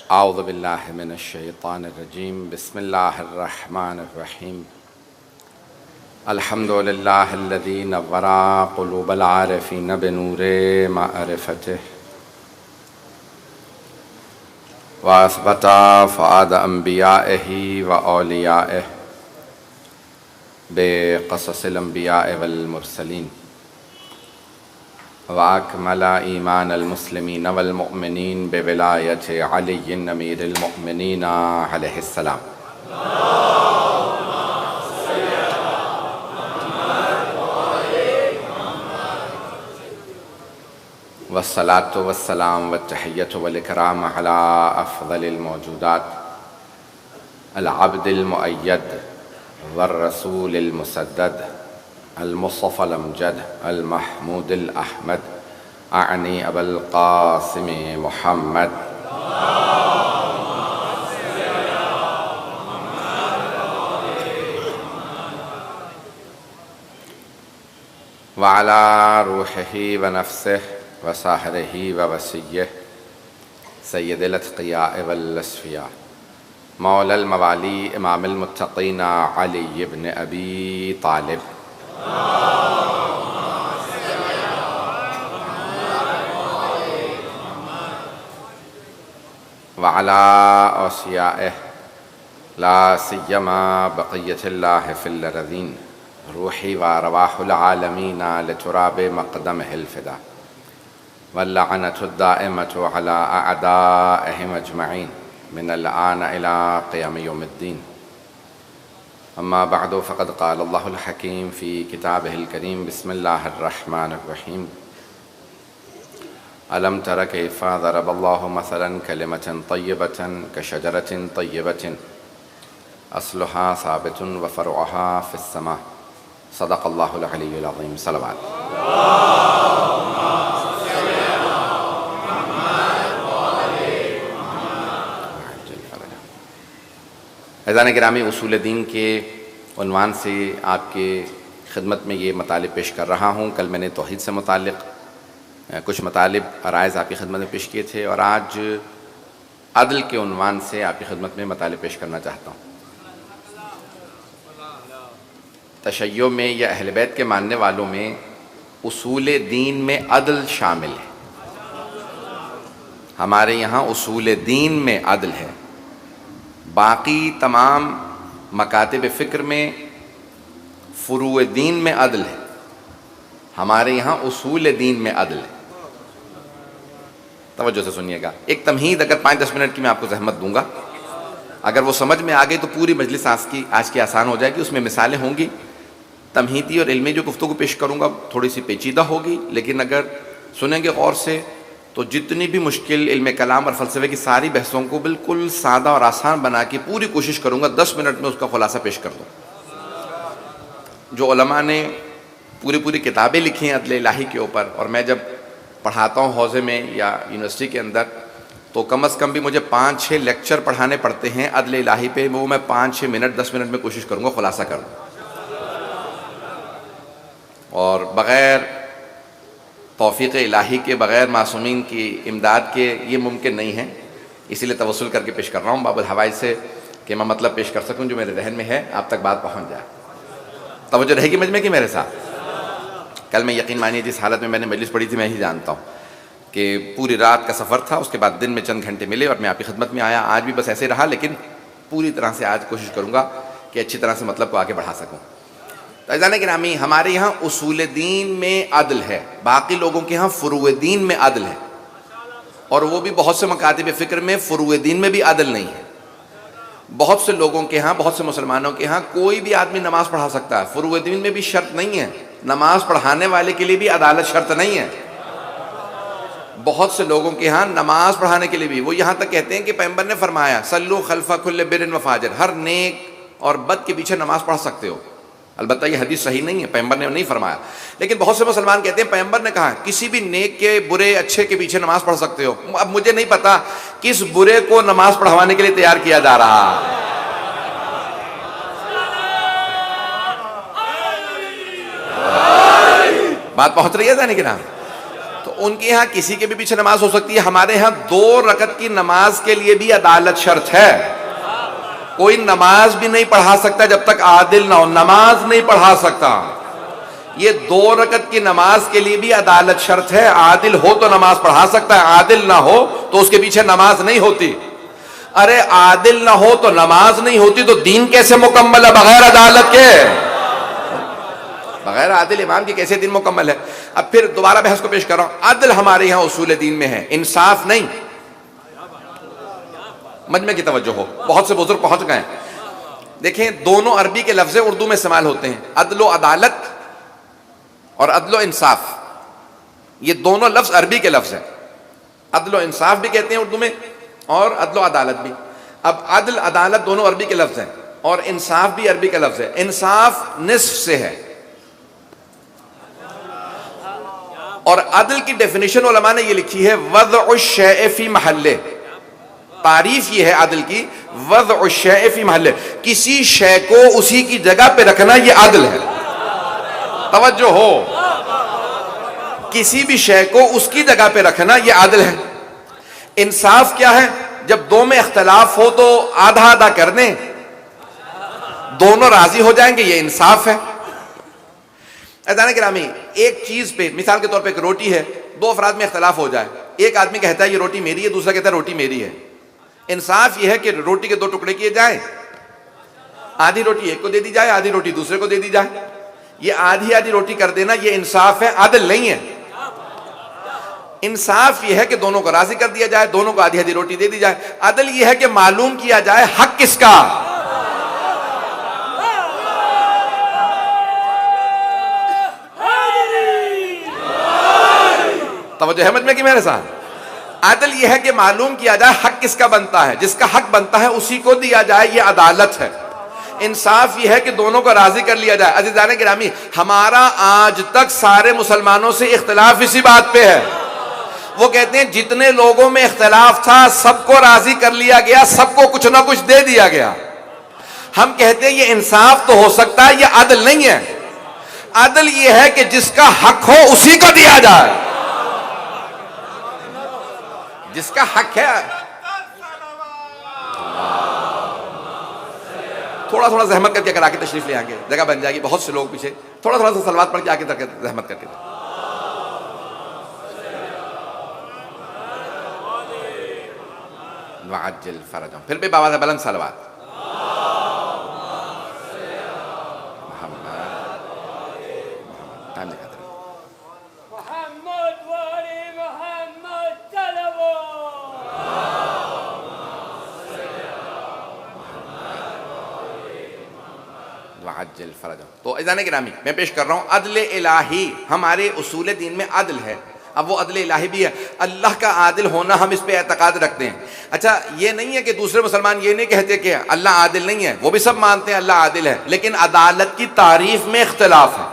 आऊज़ु बिल्लाहि मिनश शैतानिर रजीम बिस्मिल्लाहिर रहमानिर रहीम अल्हम्दुलिल्लाहिल्लज़ी नव्वरा क़ुलूबल आरिफ़ीन बिनूरे मारिफ़तिह व असबता फ़ुआद अंबियाइही व औलियाइह बिक़ससिल अंबियाइ वल मुरसलीन व अकमला ईमानल मुस्लिमीन वल मुअमिनीन बिविलायति अलीय्यिन अमीरिल मुअमिनीन अलैहिस्सलाम। वस्सलातु वस्सलाम वत्तहिय्यतु वल इकराम अला अफ़ज़लिल मौजूदात अल अब्दिल मुअय्यद वर रसूलिल मुसद्दद अल मुस्तफ़ल अमजद अल महमूदिल अहमद आनी अबुल क़ासिम मुहम्मद व अला रूहिही व नफ़्सिही व साहिरिही व वसिय्यिही सय्यदिल अत्क़ियाए वल अस्फ़िया मौलल मवाली इमामुल मुत्तक़ीन अली इब्न अबी तालिब व अला औसियाइही ला सिय्यमा बक़िय्यतिल्लाहि फ़िल अरज़ीन रूही व अरवाहुल आलमीन लितुराबि मक़दमिहिल फ़िदा वल्लअनतु दाइमतु अला अअदाइहिम अजमईन मिनल आन इला क़ियाम यौमिद्दीन। अम्मा बअदु फ़क़द क़ाल अल्लाहुल हकीम फ़ी किताबिहिल करीम बिस्मिल्लाहिर रहमानिर रहीम अलम तर कैफ़ ज़रबल्लाहु मसलन कलिमतन तय्यबतन कशजरतिन तय्यबतिन अस्लुहा साबितुन व फ़रउहा फ़िस्समा सदक़ल्लाहुल अलिय्युल अज़ीम। सलवात। अज़ान गिरामी उसूल दीन के उन्वान से आपके खिदमत में ये मतालिब पेश कर रहा हूँ। कल मैंने तौहीद से मुतालिक़ कुछ मतालिब अराइज़ आपकी खिदमत में पेश किए थे और आज अदल के उन्वान से आपकी खिदमत में मतालिब पेश करना चाहता हूँ। तशय्यो में या अहले बैत के मानने वालों में उसूल दीन में अदल शामिल है। हमारे यहाँ उसूल दीन में अदल है, बाकी तमाम मकातिब फ़िक्र में फ़ुरूए दीन में अदल है। हमारे यहाँ उसूल दीन में अदल है। तवज्जो से सुनिएगा। एक तमहीद अगर 5-10 मिनट की मैं आपको ज़हमत दूंगा, अगर वो समझ में आ गई तो पूरी मजलिस आज की आसान हो जाएगी। उसमें मिसालें होंगी, तमहीदी और इल्मी जो गुफ्तगू पेश करूँगा थोड़ी सी पेचीदा होगी, लेकिन अगर सुनेंगे गौर से तो जितनी भी मुश्किल इल्म कलाम और फ़लसफ़े की सारी बहसों को बिल्कुल सादा और आसान बना के पूरी कोशिश करूँगा 10 मिनट में उसका खुलासा पेश कर दूँ। जो उलमा ने पूरी किताबें लिखी हैं अदल इलाही के ऊपर, और मैं जब पढ़ाता हूँ हौज़े में या यूनिवर्सिटी के अंदर, तो कम अज़ कम भी मुझे 5-6 लेक्चर पढ़ाने पड़ते हैं अदल इलाही पे। वो मैं 5-6 मिनट 10 मिनट में कोशिश करूँगा खुलासा कर दूँ, और बग़ैर तौफ़ीक़ इलाही के, बग़ैर मासूमीन की इमदाद के ये मुमकिन नहीं है। इसीलिए तवस्सुल करके पेश कर रहा हूँ बाबुल हवाइज से कि मैं मतलब पेश कर सकूँ जो मेरे जहन में है, आप तक बात पहुँच जाए। तवज्जो रहेगी मजमे की मेरे साथ। कल मैं यकीन मानिए जिस हालत में मैंने मजलिस पढ़ी थी मैं ही जानता हूँ कि पूरी रात का सफ़र था, उसके बाद दिन में चंद घंटे मिले और मैं आपकी खिदमत में आया। आज भी बस ऐसे रहा, लेकिन पूरी तरह से आज कोशिश करूँगा कि अच्छी तरह से मतलब को आगे बढ़ा सकूँ। तो अज़ान गिरामी, हमारे यहाँ उसूल दीन में अदल है, बाकी लोगों के यहाँ फ़ुरूए दीन में अदल है, और वो भी बहुत से मकातिब फ़िक्र में फ़ुरूए दीन में भी अदल नहीं है। बहुत से लोगों के यहाँ, बहुत से मुसलमानों के यहाँ कोई भी आदमी नमाज पढ़ा सकता है, फ़ुरूए दीन में भी शर्त नहीं है, नमाज पढ़ाने वाले के लिए भी अदालत शर्त नहीं है। बहुत से लोगों के यहाँ नमाज पढ़ाने के लिए भी, वो यहाँ तक कहते हैं कि पैगंबर ने फरमाया सल्लू खल्फा कुल्ले बिरिन व फाजिर, हर नेक और बद के पीछे नमाज पढ़ सकते हो। अलबत्ता ये हदीस सही नहीं है, पैगंबर ने नहीं फरमाया, लेकिन बहुत से मुसलमान कहते हैं पैगंबर ने कहा किसी भी नेक के बुरे अच्छे के पीछे नमाज पढ़ सकते हो। अब मुझे नहीं पता किस बुरे को नमाज पढ़वाने के लिए तैयार किया जा रहा है। बात पहुंच रही है जाने की नाम। तो उनके यहाँ किसी के भी पीछे नमाज हो सकती है, हमारे यहाँ 2 रकत की नमाज के लिए भी अदालत शर्त है। कोई नमाज भी नहीं पढ़ा सकता जब तक आदिल ना हो, नमाज नहीं पढ़ा सकता। ये 2 रकत की नमाज के लिए भी अदालत शर्त है। आदिल हो तो नमाज पढ़ा सकता है, आदिल ना हो तो उसके पीछे नमाज नहीं होती। अरे आदिल ना हो तो नमाज नहीं होती तो दीन कैसे मुकम्मल है बगैर अदालत के? बगैर आदिल इमाम के कैसे दीन मुकम्मल है? अब फिर दोबारा बहस को पेश कर रहा हूं। अदल हमारे यहां उसूल दीन में है, इंसाफ नहीं। मजमे की तवज्जो हो, बहुत से बुजुर्ग पहुंच गए। देखें, दोनों अरबी के लफ्ज़ उर्दू में इस्तेमाल होते हैं, अदलो अदालत और अदलो इंसाफ। ये दोनों लफ्ज़ अरबी के लफ्ज़ हैं। अदलो इंसाफ भी कहते हैं उर्दू में और अदलो अदालत भी। अब अदल अदालत दोनों अरबी के लफ्ज़ हैं और इंसाफ भी अरबी का लफ्ज़ है। इंसाफ निस्फ से है और अदल की डेफिनेशन उलमा ने ये लिखी है, वज़अुश शैअ फी महल्ले। तारीफ ये है अदल की, वज़अुश शैअ फी महल्ले, किसी शै को उसी की जगह पे रखना, ये अदल है। तवज्जो हो, किसी भी शै को उसकी जगह पे रखना, ये अदल है। इंसाफ क्या है? जब 2 में इख्तलाफ हो तो आधा आधा कर दें, दोनों राजी हो जाएंगे, ये इंसाफ है। अज़ान गिरामी, एक चीज पे मिसाल के तौर पे एक रोटी है, 2 अफराद में इख्तलाफ हो जाए, एक आदमी कहता है ये रोटी मेरी है, दूसरा कहता है रोटी मेरी है। इंसाफ ये है कि रोटी के 2 टुकड़े किए जाए, आधी रोटी एक को दे दी जाए, आधी रोटी दूसरे को दे दी जाए। ये आधी आधी रोटी कर देना, ये इंसाफ है, अदल नहीं है। इंसाफ ये है कि दोनों को राजी कर दिया जाए, दोनों को आधी आधी रोटी दे दी जाए। अदल ये है कि मालूम किया जाए हक किसका। तवज्जो है मजमे की मेरे साथ? अदल यह है कि मालूम किया जाए हक किसका बनता है, जिसका हक बनता है उसी को दिया जाए, यह अदालत है। इंसाफ यह है कि दोनों को राजी कर लिया जाए। अज़ीज़ान गिरामी, हमारा आज तक सारे मुसलमानों से इख्तिलाफ इसी बात पे है। वो कहते हैं जितने लोगों में इख्तिलाफ था सबको राजी कर लिया गया, सबको कुछ ना कुछ दे दिया गया। हम कहते हैं ये इंसाफ तो हो सकता है, ये अदल नहीं है। अदल ये है कि जिसका हक हो उसी को दिया जाए, जिसका हक है। थोड़ा थोड़ा जहमत करके अगर आके तशरीफ ले आएंगे, जगह बन जाएगी, बहुत से लोग पीछे। थोड़ा थोड़ा सा सलवात पढ़ के आके जहमत करके वअज्जिल फरजहम, फिर भी बाबा बुलंद सलवात। तो इज़ान गिरामी, मैं पेश कर रहा हूँ अदल इलाही हमारे उसूल दीन में अदल है। अब वो अदल इलाही भी है, अल्लाह का आदिल होना हम इस पे एतकाद रखते हैं। अच्छा, ये नहीं है कि दूसरे मुसलमान ये नहीं कहते कि अल्लाह आदिल नहीं है, वो भी सब मानते हैं अल्लाह आदिल है, लेकिन अदालत की तारीफ में इख्तिलाफ है।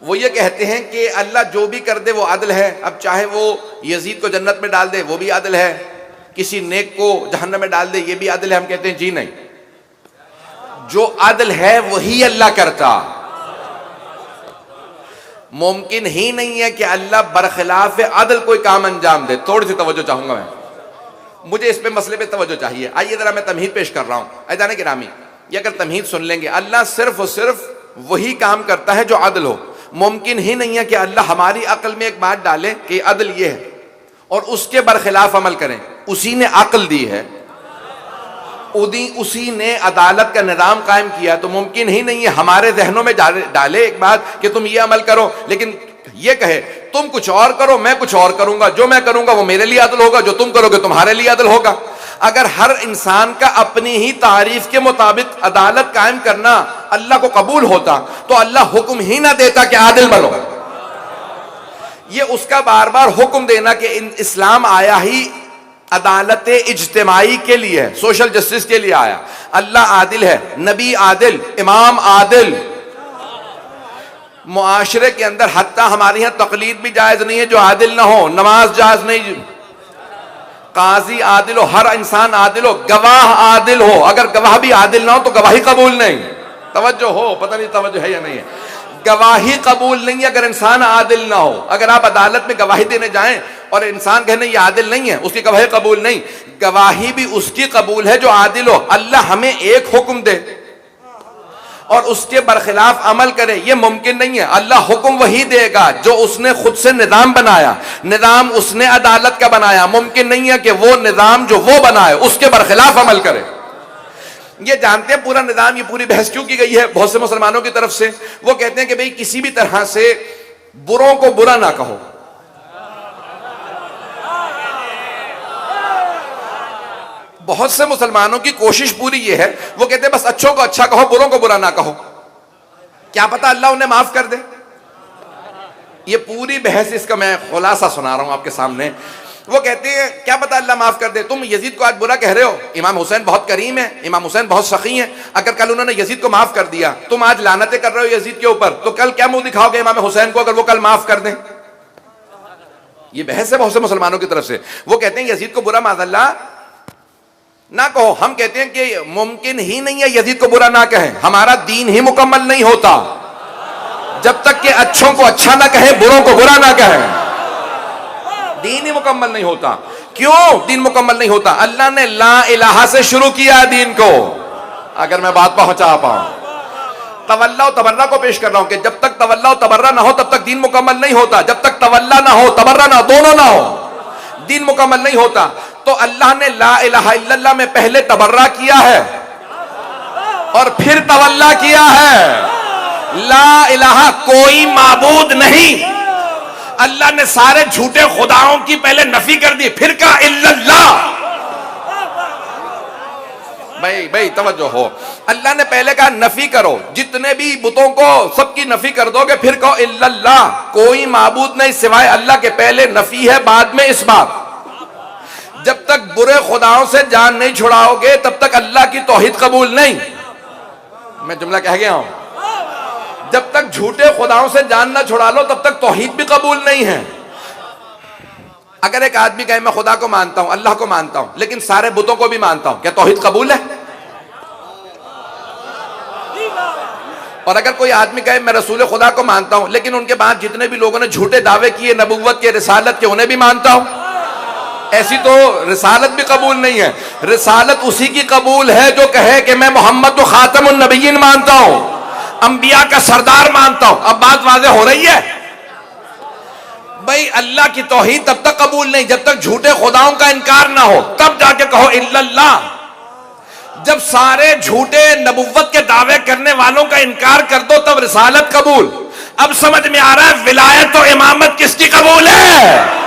वो ये कहते हैं कि अल्लाह जो भी कर दे वो अदल है। अब चाहे वो यजीद को जन्नत में डाल दे वो भी अदल है, किसी नेक को जहन्नम में डाल दे ये भी अदल है। हम कहते हैं जी नहीं, जो अदल है वही अल्लाह करता। मुमकिन ही नहीं है कि अल्लाह बरखिलाफ अदल कोई काम अंजाम दे। थोड़ी सी तवज्जो चाहूंगा मैं, मुझे इस पे मसले पे तवज्जो चाहिए। आइए जरा मैं तमहीद पेश कर रहा हूं। अज़ान गिरामी, ये अगर तमहीद सुन लेंगे, अल्लाह सिर्फ और सिर्फ वही काम करता है जो अदल हो। मुमकिन ही नहीं है कि अल्लाह हमारी अक्ल में एक बात डाले कि अदल ये है और उसके बरखिलाफ अमल करें। उसी ने अक्ल दी है, उसी ने अदालत का निज़ाम कायम किया, तो मुमकिन ही नहीं है हमारे जहनों में डाले एक बात कि तुम ये अमल करो, लेकिन ये कहे तुम कुछ और करो मैं कुछ और करूंगा, जो मैं करूंगा वो मेरे लिए अदल होगा, जो तुम करोगे तुम्हारे लिए अदल होगा। अगर हर इंसान का अपनी ही तारीफ के मुताबिक अदालत कायम करना अल्लाह को कबूल होता तो अल्लाह हुक्म ही ना देता कि आदिल बनो। ये उसका बार बार हुक्म देना कि इस्लाम आया ही अदालत इज्तिमाई के लिए है, सोशल जस्टिस के लिए आया। अल्लाह आदिल है, नबी आदिल, इमाम आदिल। मुआशरे के अंदर हत्ता हमारे यहाँ तकलीद भी जायज नहीं है जो आदिल ना हो, नमाज जायज नहीं, काजी आदिल हो, हर इंसान आदिल हो, गवाह आदिल हो। अगर गवाह भी आदिल ना हो तो गवाही कबूल नहीं। तवज्जो हो, पता नहीं तवज्जो है या नहीं है। गवाही कबूल नहीं है अगर इंसान आदिल ना हो। अगर आप अदालत में गवाही देने जाएं और इंसान कहने ये आदिल नहीं है, उसकी गवाही कबूल नहीं। गवाही भी उसकी कबूल है जो आदिल हो। अल्लाह हमें एक हुक्म दे और उसके बरखिलाफ अमल करे, ये मुमकिन नहीं है। अल्लाह हुक्म वही देगा जो उसने खुद से निजाम बनाया, निजाम उसने अदालत का बनाया। मुमकिन नहीं है कि वो निजाम जो वो बनाए उसके बरखिलाफ अमल करे। ये जानते हैं पूरा निजाम, ये पूरी बहस क्यों की गई है बहुत से मुसलमानों की तरफ से। वो कहते हैं कि भाई किसी भी तरह से बुरों को बुरा ना कहो। बहुत से मुसलमानों की कोशिश पूरी ये है, वो कहते हैं बस अच्छों को अच्छा कहो, बुरों को बुरा ना कहो, क्या पता अल्लाह उन्हें माफ कर दे। ये पूरी बहस, इसका मैं खुलासा सुना रहा हूं आपके सामने। वो कहते हैं क्या पता अल्लाह माफ कर दे। तुम यजीद को आज बुरा कह रहे हो, इमाम हुसैन बहुत करीम है, इमाम हुसैन बहुत सखी है। अगर कल उन्होंने यजीद को माफ कर दिया, तुम आज लानतें कर रहे हो यजीद के ऊपर, तो कल क्या मुंह दिखाओगे इमाम हुसैन को अगर वो कल माफ कर दें। ये बहस है बहुत से मुसलमानों की तरफ से। वो कहते हैं यजीद को बुरा माज़अल्लाह ना कहो। हम कहते हैं कि मुमकिन ही नहीं है यजीद को बुरा ना कहें। हमारा दीन ही मुकम्मल नहीं होता जब तक कि अच्छों को अच्छा ना कहे, बुरों को बुरा ना कहें। दीन ही मुकम्मल नहीं होता। क्यों दीन मुकम्मल नहीं होता? अल्लाह ने ला इलाहा से शुरू किया दीन को। अगर मैं बात पहुंचा पाऊं, तवल्ला तबर्रा को पेश कर रहा हूं कि जब तक तवल्ला तबर्रा ना हो तब तक दीन मुकम्मल नहीं होता। जब तक तवल्ला ना हो, तबर्रा ना, दोनों ना हो, दीन मुकम्मल नहीं होता। तो अल्लाह ने ला इलाहा इल्लल्लाह में पहले तबर्रा किया है और फिर तवल्ला किया है। ला इलाहा कोई माबूद नहीं, अल्लाह ने सारे झूठे खुदाओं की पहले नफी कर दी, फिर कहा इल्लल्लाह। भाई तवज्जो हो, अल्लाह ने पहले कहा नफी करो, जितने भी बुतों को सबकी नफी कर दोगे, फिर कहो इल्लल्लाह, कोई माबूद नहीं सिवाय अल्लाह के। पहले नफी है, बाद में इस बात। जब तक बुरे खुदाओं से जान नहीं छुड़ाओगे तब तक अल्लाह की तौहीद कबूल नहीं। मैं जुमला कह गया हूं, जब तक झूठे खुदाओं से जान ना छुड़ा लो तब तक तौहीद भी कबूल नहीं है। अगर एक आदमी कहे मैं खुदा को मानता हूं, अल्लाह को मानता हूं, लेकिन सारे बुतों को भी मानता हूं, क्या तौहीद कबूल है? और अगर कोई आदमी कहे मैं रसूल खुदा को मानता हूं, लेकिन उनके बाद जितने भी लोगों ने झूठे दावे किए नबुव्वत के, रिसालत के, उन्हें भी मानता हूं, ऐसी तो रिसालत भी कबूल नहीं है। रिसालत उसी की कबूल है जो कहे कि मैं मोहम्मद तो खातमुन नबिय्यीन मानता हूं, अंबिया का सरदार मानता हूं। अब बात वाज़ेह हो रही है भाई। अल्लाह की तौहीद तब तक कबूल नहीं जब तक झूठे खुदाओं का इनकार ना हो, तब जाके कहो इल्लल्लाह। जब सारे झूठे नबुव्वत के दावे करने वालों का इनकार कर दो तब रिसालत कबूल। अब समझ में आ रहा है विलायत और इमामत किसकी कबूल है?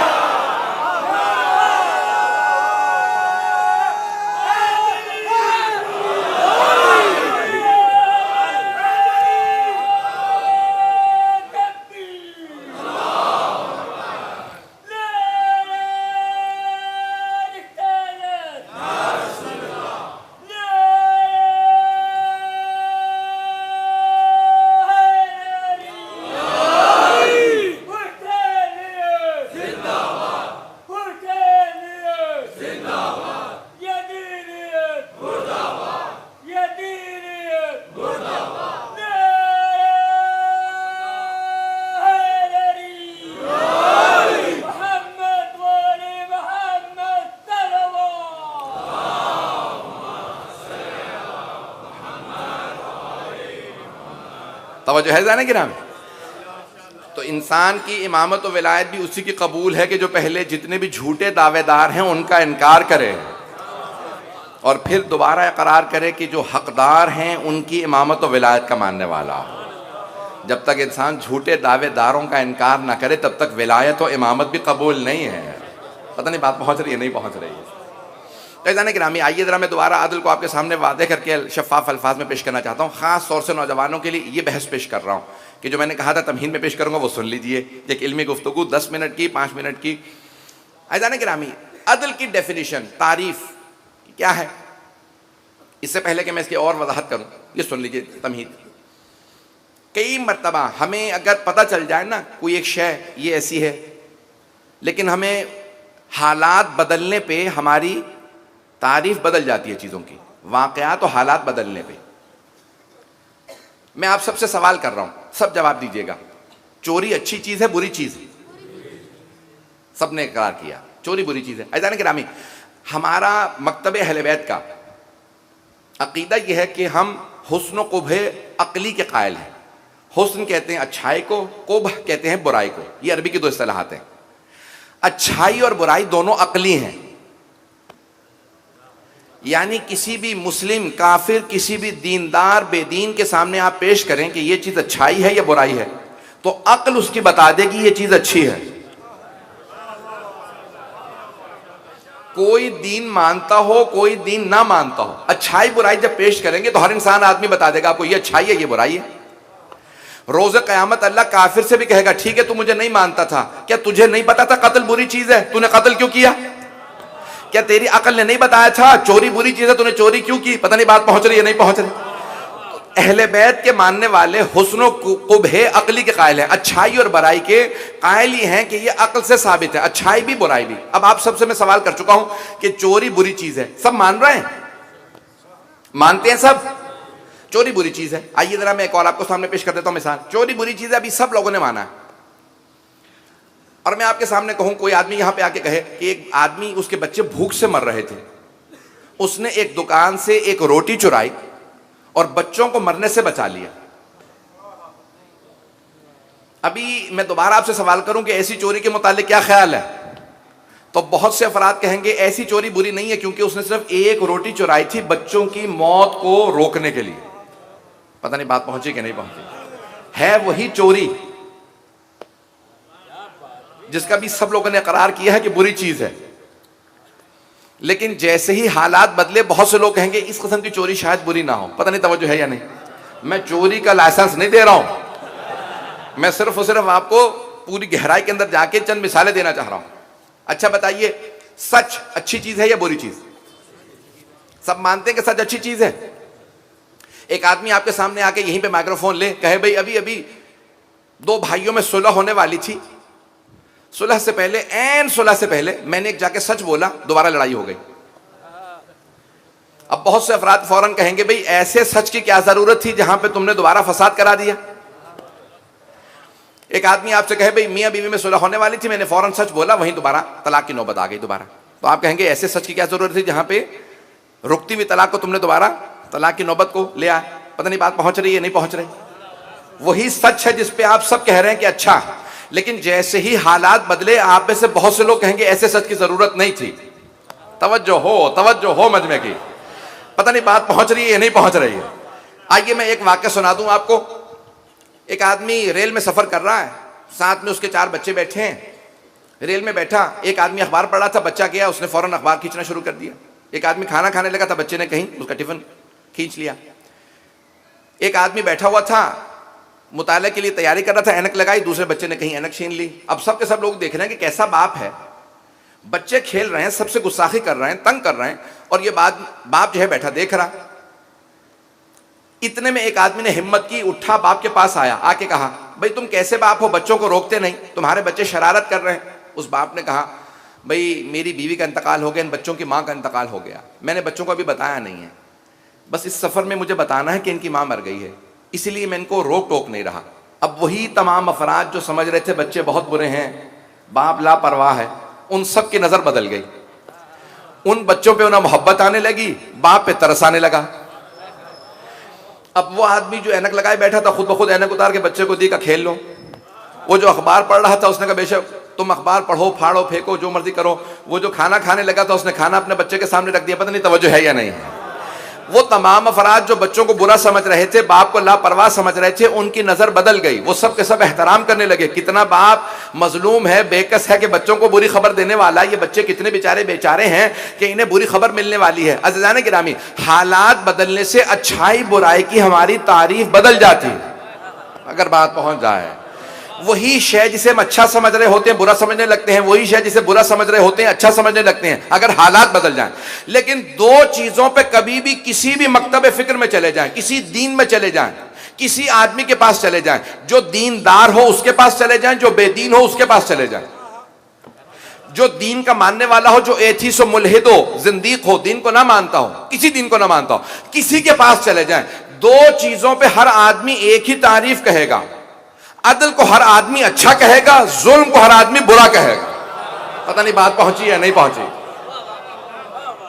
तवज्जो है जाने गिराम। तो इंसान की इमामत और विलायत भी उसी की कबूल है कि जो पहले जितने भी झूठे दावेदार हैं उनका इनकार करे और फिर दोबारा इकरार करे कि जो हकदार हैं उनकी इमामत और विलायत का मानने वाला। जब तक इंसान झूठे दावेदारों का इनकार ना करे तब तक विलायत और इमामत भी कबूल नहीं है। पता नहीं बात पहुंच रही है नहीं पहुंच रही है। तो जाने गिरामी, आइए ज़रा मैं दोबारा आदिल को आपके सामने वादे करके शफाफ अल्फाज में पेश करना चाहता हूँ। ख़ास तौर से नौजवानों के लिए ये बहस पेश कर रहा हूँ कि जो मैंने कहा था तमहीन में पेश करूँगा वो सुन लीजिए। एक इल्मी गुफ्तगू 10 मिनट की, 5 मिनट की। जाने गिरामी, अदल की डेफिनेशन, तारीफ क्या है? इससे पहले कि मैं इसकी और वजाहत करूँ, ये सुन लीजिए तमहीद। कई मरतबा हमें अगर पता चल जाए ना कोई एक शय ये ऐसी है, लेकिन हमें हालात बदलने पे हमारी तारीफ बदल जाती है चीज़ों की, वाक़यात और हालात बदलने पे। मैं आप सबसे सवाल कर रहा हूँ, सब जवाब दीजिएगा। चोरी अच्छी चीज है, बुरी चीज है? सबने इकरार किया चोरी बुरी चीज है। ऐसा नहीं गिरामी, हमारा मकतबे अहले बैत का अकीदा यह है कि हम हुस्न कुब्ह अकली के कायल हैं। हुस्न कहते हैं अच्छाई को, कुब्ह कहते हैं बुराई को। ये अरबी की दो इस्तिलाहात हैं। अच्छाई और बुराई दोनों अकली हैं, यानी किसी भी मुस्लिम काफिर, किसी भी दीनदार बेदीन के सामने आप पेश करें कि ये चीज अच्छाई है या बुराई है, तो अक्ल उसकी बता देगी ये चीज अच्छी है। कोई दीन मानता हो, कोई दीन ना मानता हो, अच्छाई बुराई जब पेश करेंगे तो हर इंसान आदमी बता देगा आपको ये अच्छाई है, ये बुराई है। रोज़े क़यामत अल्लाह काफिर से भी कहेगा ठीक है तू मुझे नहीं मानता था, क्या तुझे नहीं पता था कत्ल बुरी चीज है, तूने कत्ल क्यों किया? क्या तेरी अकल ने नहीं बताया था चोरी बुरी चीज है, तूने चोरी क्यों की? पता नहीं बात पहुंच रही है नहीं पहुंच रही। अहले बैत के मानने वाले हुस्न कुब्ह अकली के कायल हैं, अच्छाई और बुराई के कायल ही हैं कि ये अकल से साबित है, अच्छाई भी बुराई भी। अब आप सबसे मैं सवाल कर चुका हूं कि चोरी बुरी चीज है, सब मान रहे हैं, मानते हैं सब चोरी बुरी चीज है। आइए जरा मैं एक और आपको सामने पेश कर देता हूं मिसाल। चोरी बुरी चीज है, अभी सब लोगों ने माना है, और मैं आपके सामने कहूं कोई आदमी यहां पे आके कहे कि एक आदमी, उसके बच्चे भूख से मर रहे थे, उसने एक दुकान से एक रोटी चुराई और बच्चों को मरने से बचा लिया। अभी मैं दोबारा आपसे सवाल करूं कि ऐसी चोरी के मुतालिक क्या ख्याल है, तो बहुत से अफराद कहेंगे ऐसी चोरी बुरी नहीं है, क्योंकि उसने सिर्फ एक रोटी चुराई थी बच्चों की मौत को रोकने के लिए। पता नहीं बात पहुंची कि नहीं पहुंची। है वही चोरी जिसका भी सब लोगों ने करार किया है कि बुरी चीज है, लेकिन जैसे ही हालात बदले बहुत से लोग कहेंगे इस किस्म की चोरी शायद बुरी ना हो। पता नहीं तवज्जो है या नहीं। मैं चोरी का लाइसेंस नहीं दे रहा हूं, मैं सिर्फ और सिर्फ आपको पूरी गहराई के अंदर जाके चंद मिसालें देना चाह रहा हूं। अच्छा बताइए, सच अच्छी चीज है या बुरी चीज? सब मानते हैं कि सच अच्छी चीज है। एक आदमी आपके सामने आके यहीं पे माइक्रोफोन ले कहे भाई अभी अभी दो भाइयों में सुलह होने वाली थी, सुलह से पहले, एन सुलह से पहले मैंने एक जाके सच बोला, दोबारा लड़ाई हो गई। अब बहुत से अफराद फौरन कहेंगे भाई ऐसे सच की क्या जरूरत थी जहां पे तुमने दोबारा फसाद करा दिया। एक आदमी आपसे कहे भाई मियां बीवी में सुलह होने वाली थी, मैंने फौरन सच बोला, वहीं दोबारा तलाक की नौबत आ गई दोबारा। तो आप कहेंगे ऐसे सच की क्या जरूरत थी जहां पे रुकती हुई तलाक को तुमने दोबारा तलाक की नौबत को ले आए। पता नहीं बात पहुंच रही है नहीं पहुंच रही। वही सच है जिसपे आप सब कह रहे हैं कि अच्छा, लेकिन जैसे ही हालात बदले आप में से बहुत से लोग कहेंगे ऐसे सच की जरूरत नहीं थी। तवज्जो हो मजमे की। पता नहीं बात पहुंच रही है या नहीं पहुंच रही है। आइए मैं एक वाक्य सुना दूं आपको। एक आदमी रेल में सफर कर रहा है, साथ में उसके 4 बच्चे बैठे हैं। रेल में बैठा एक आदमी अखबार पढ़ रहा था, बच्चा गया उसने फौरन अखबार खींचना शुरू कर दिया। एक आदमी खाना खाने लगा था, बच्चे ने कहीं उसका टिफिन खींच लिया। एक आदमी बैठा हुआ था, मुताले के लिए तैयारी कर रहा था, ऐनक लगाई, दूसरे बच्चे ने कहीं ऐनक छीन ली। अब सब के सब लोग देख रहे हैं कि कैसा बाप है, बच्चे खेल रहे हैं, सबसे गुस्साखी कर रहे हैं, तंग कर रहे हैं, और ये बाप जो है बैठा देख रहा। इतने में एक आदमी ने हिम्मत की, उठा, बाप के पास आया, आके कहा भाई तुम कैसे बाप हो, बच्चों को रोकते नहीं, तुम्हारे बच्चे शरारत कर रहे हैं। उस बाप ने कहा भाई मेरी बीवी का इंतकाल हो गया, इन बच्चों की माँ का इंतकाल हो गया, मैंने बच्चों को अभी बताया नहीं है, बस इस सफर में मुझे बताना है कि इनकी माँ मर गई है, इसीलिए मैं इनको रोक टोक नहीं रहा। अब वही तमाम अफराद जो समझ रहे थे बच्चे बहुत बुरे हैं, बाप लापरवाह है, उन सब की नजर बदल गई। उन बच्चों पे उन्हें मोहब्बत आने लगी, बाप पे तरस आने लगा। अब वो आदमी जो ऐनक लगाए बैठा था, खुद ब खुद ऐनक उतार के बच्चे को दी का खेल लो। वो जो अखबार पढ़ रहा था उसने कहा बेशक तुम अखबार पढ़ो, फाड़ो, फेंको, जो मर्जी करो। वो जो खाना खाने लगा था उसने खाना अपने बच्चे के सामने रख दिया। पता नहीं तवज्जो है या नहीं। वो तमाम अफराद जो बच्चों को बुरा समझ रहे थे, बाप को लापरवाह समझ रहे थे, उनकी नजर बदल गई। वो सब के सब एहतराम करने लगे। कितना बाप मजलूम है, बेकस है कि बच्चों को बुरी खबर देने वाला। ये बच्चे कितने बेचारे बेचारे हैं कि इन्हें बुरी खबर मिलने वाली है। अज़ीज़ान गिरामी, हालात बदलने से अच्छाई बुराई की हमारी तारीफ बदल जाती अगर बात पहुंच जाए। वही शय जिसे हम अच्छा समझ रहे होते हैं बुरा समझने लगते हैं, वही शय जिसे बुरा समझ रहे होते हैं अच्छा समझने लगते हैं अगर हालात बदल जाएं। लेकिन दो चीजों पे कभी भी किसी भी मकतब फिक्र में चले जाएं, किसी दीन में चले जाएं, किसी आदमी के पास चले जाएं, जो दीनदार हो उसके पास चले जाएं, जो बेदीन हो उसके पास चले जाएं, जो दीन का मानने वाला हो, जो एथीस मुल्हिद हो, जिंदीक हो, दीन को ना मानता हो, किसी दीन को ना मानता हो, किसी के पास चले जाएं। दो चीजों पे हर आदमी एक ही तारीफ कहेगा। अदल को हर आदमी अच्छा कहेगा, जुल्म को हर आदमी बुरा कहेगा। पता नहीं बात पहुंची है नहीं पहुंची।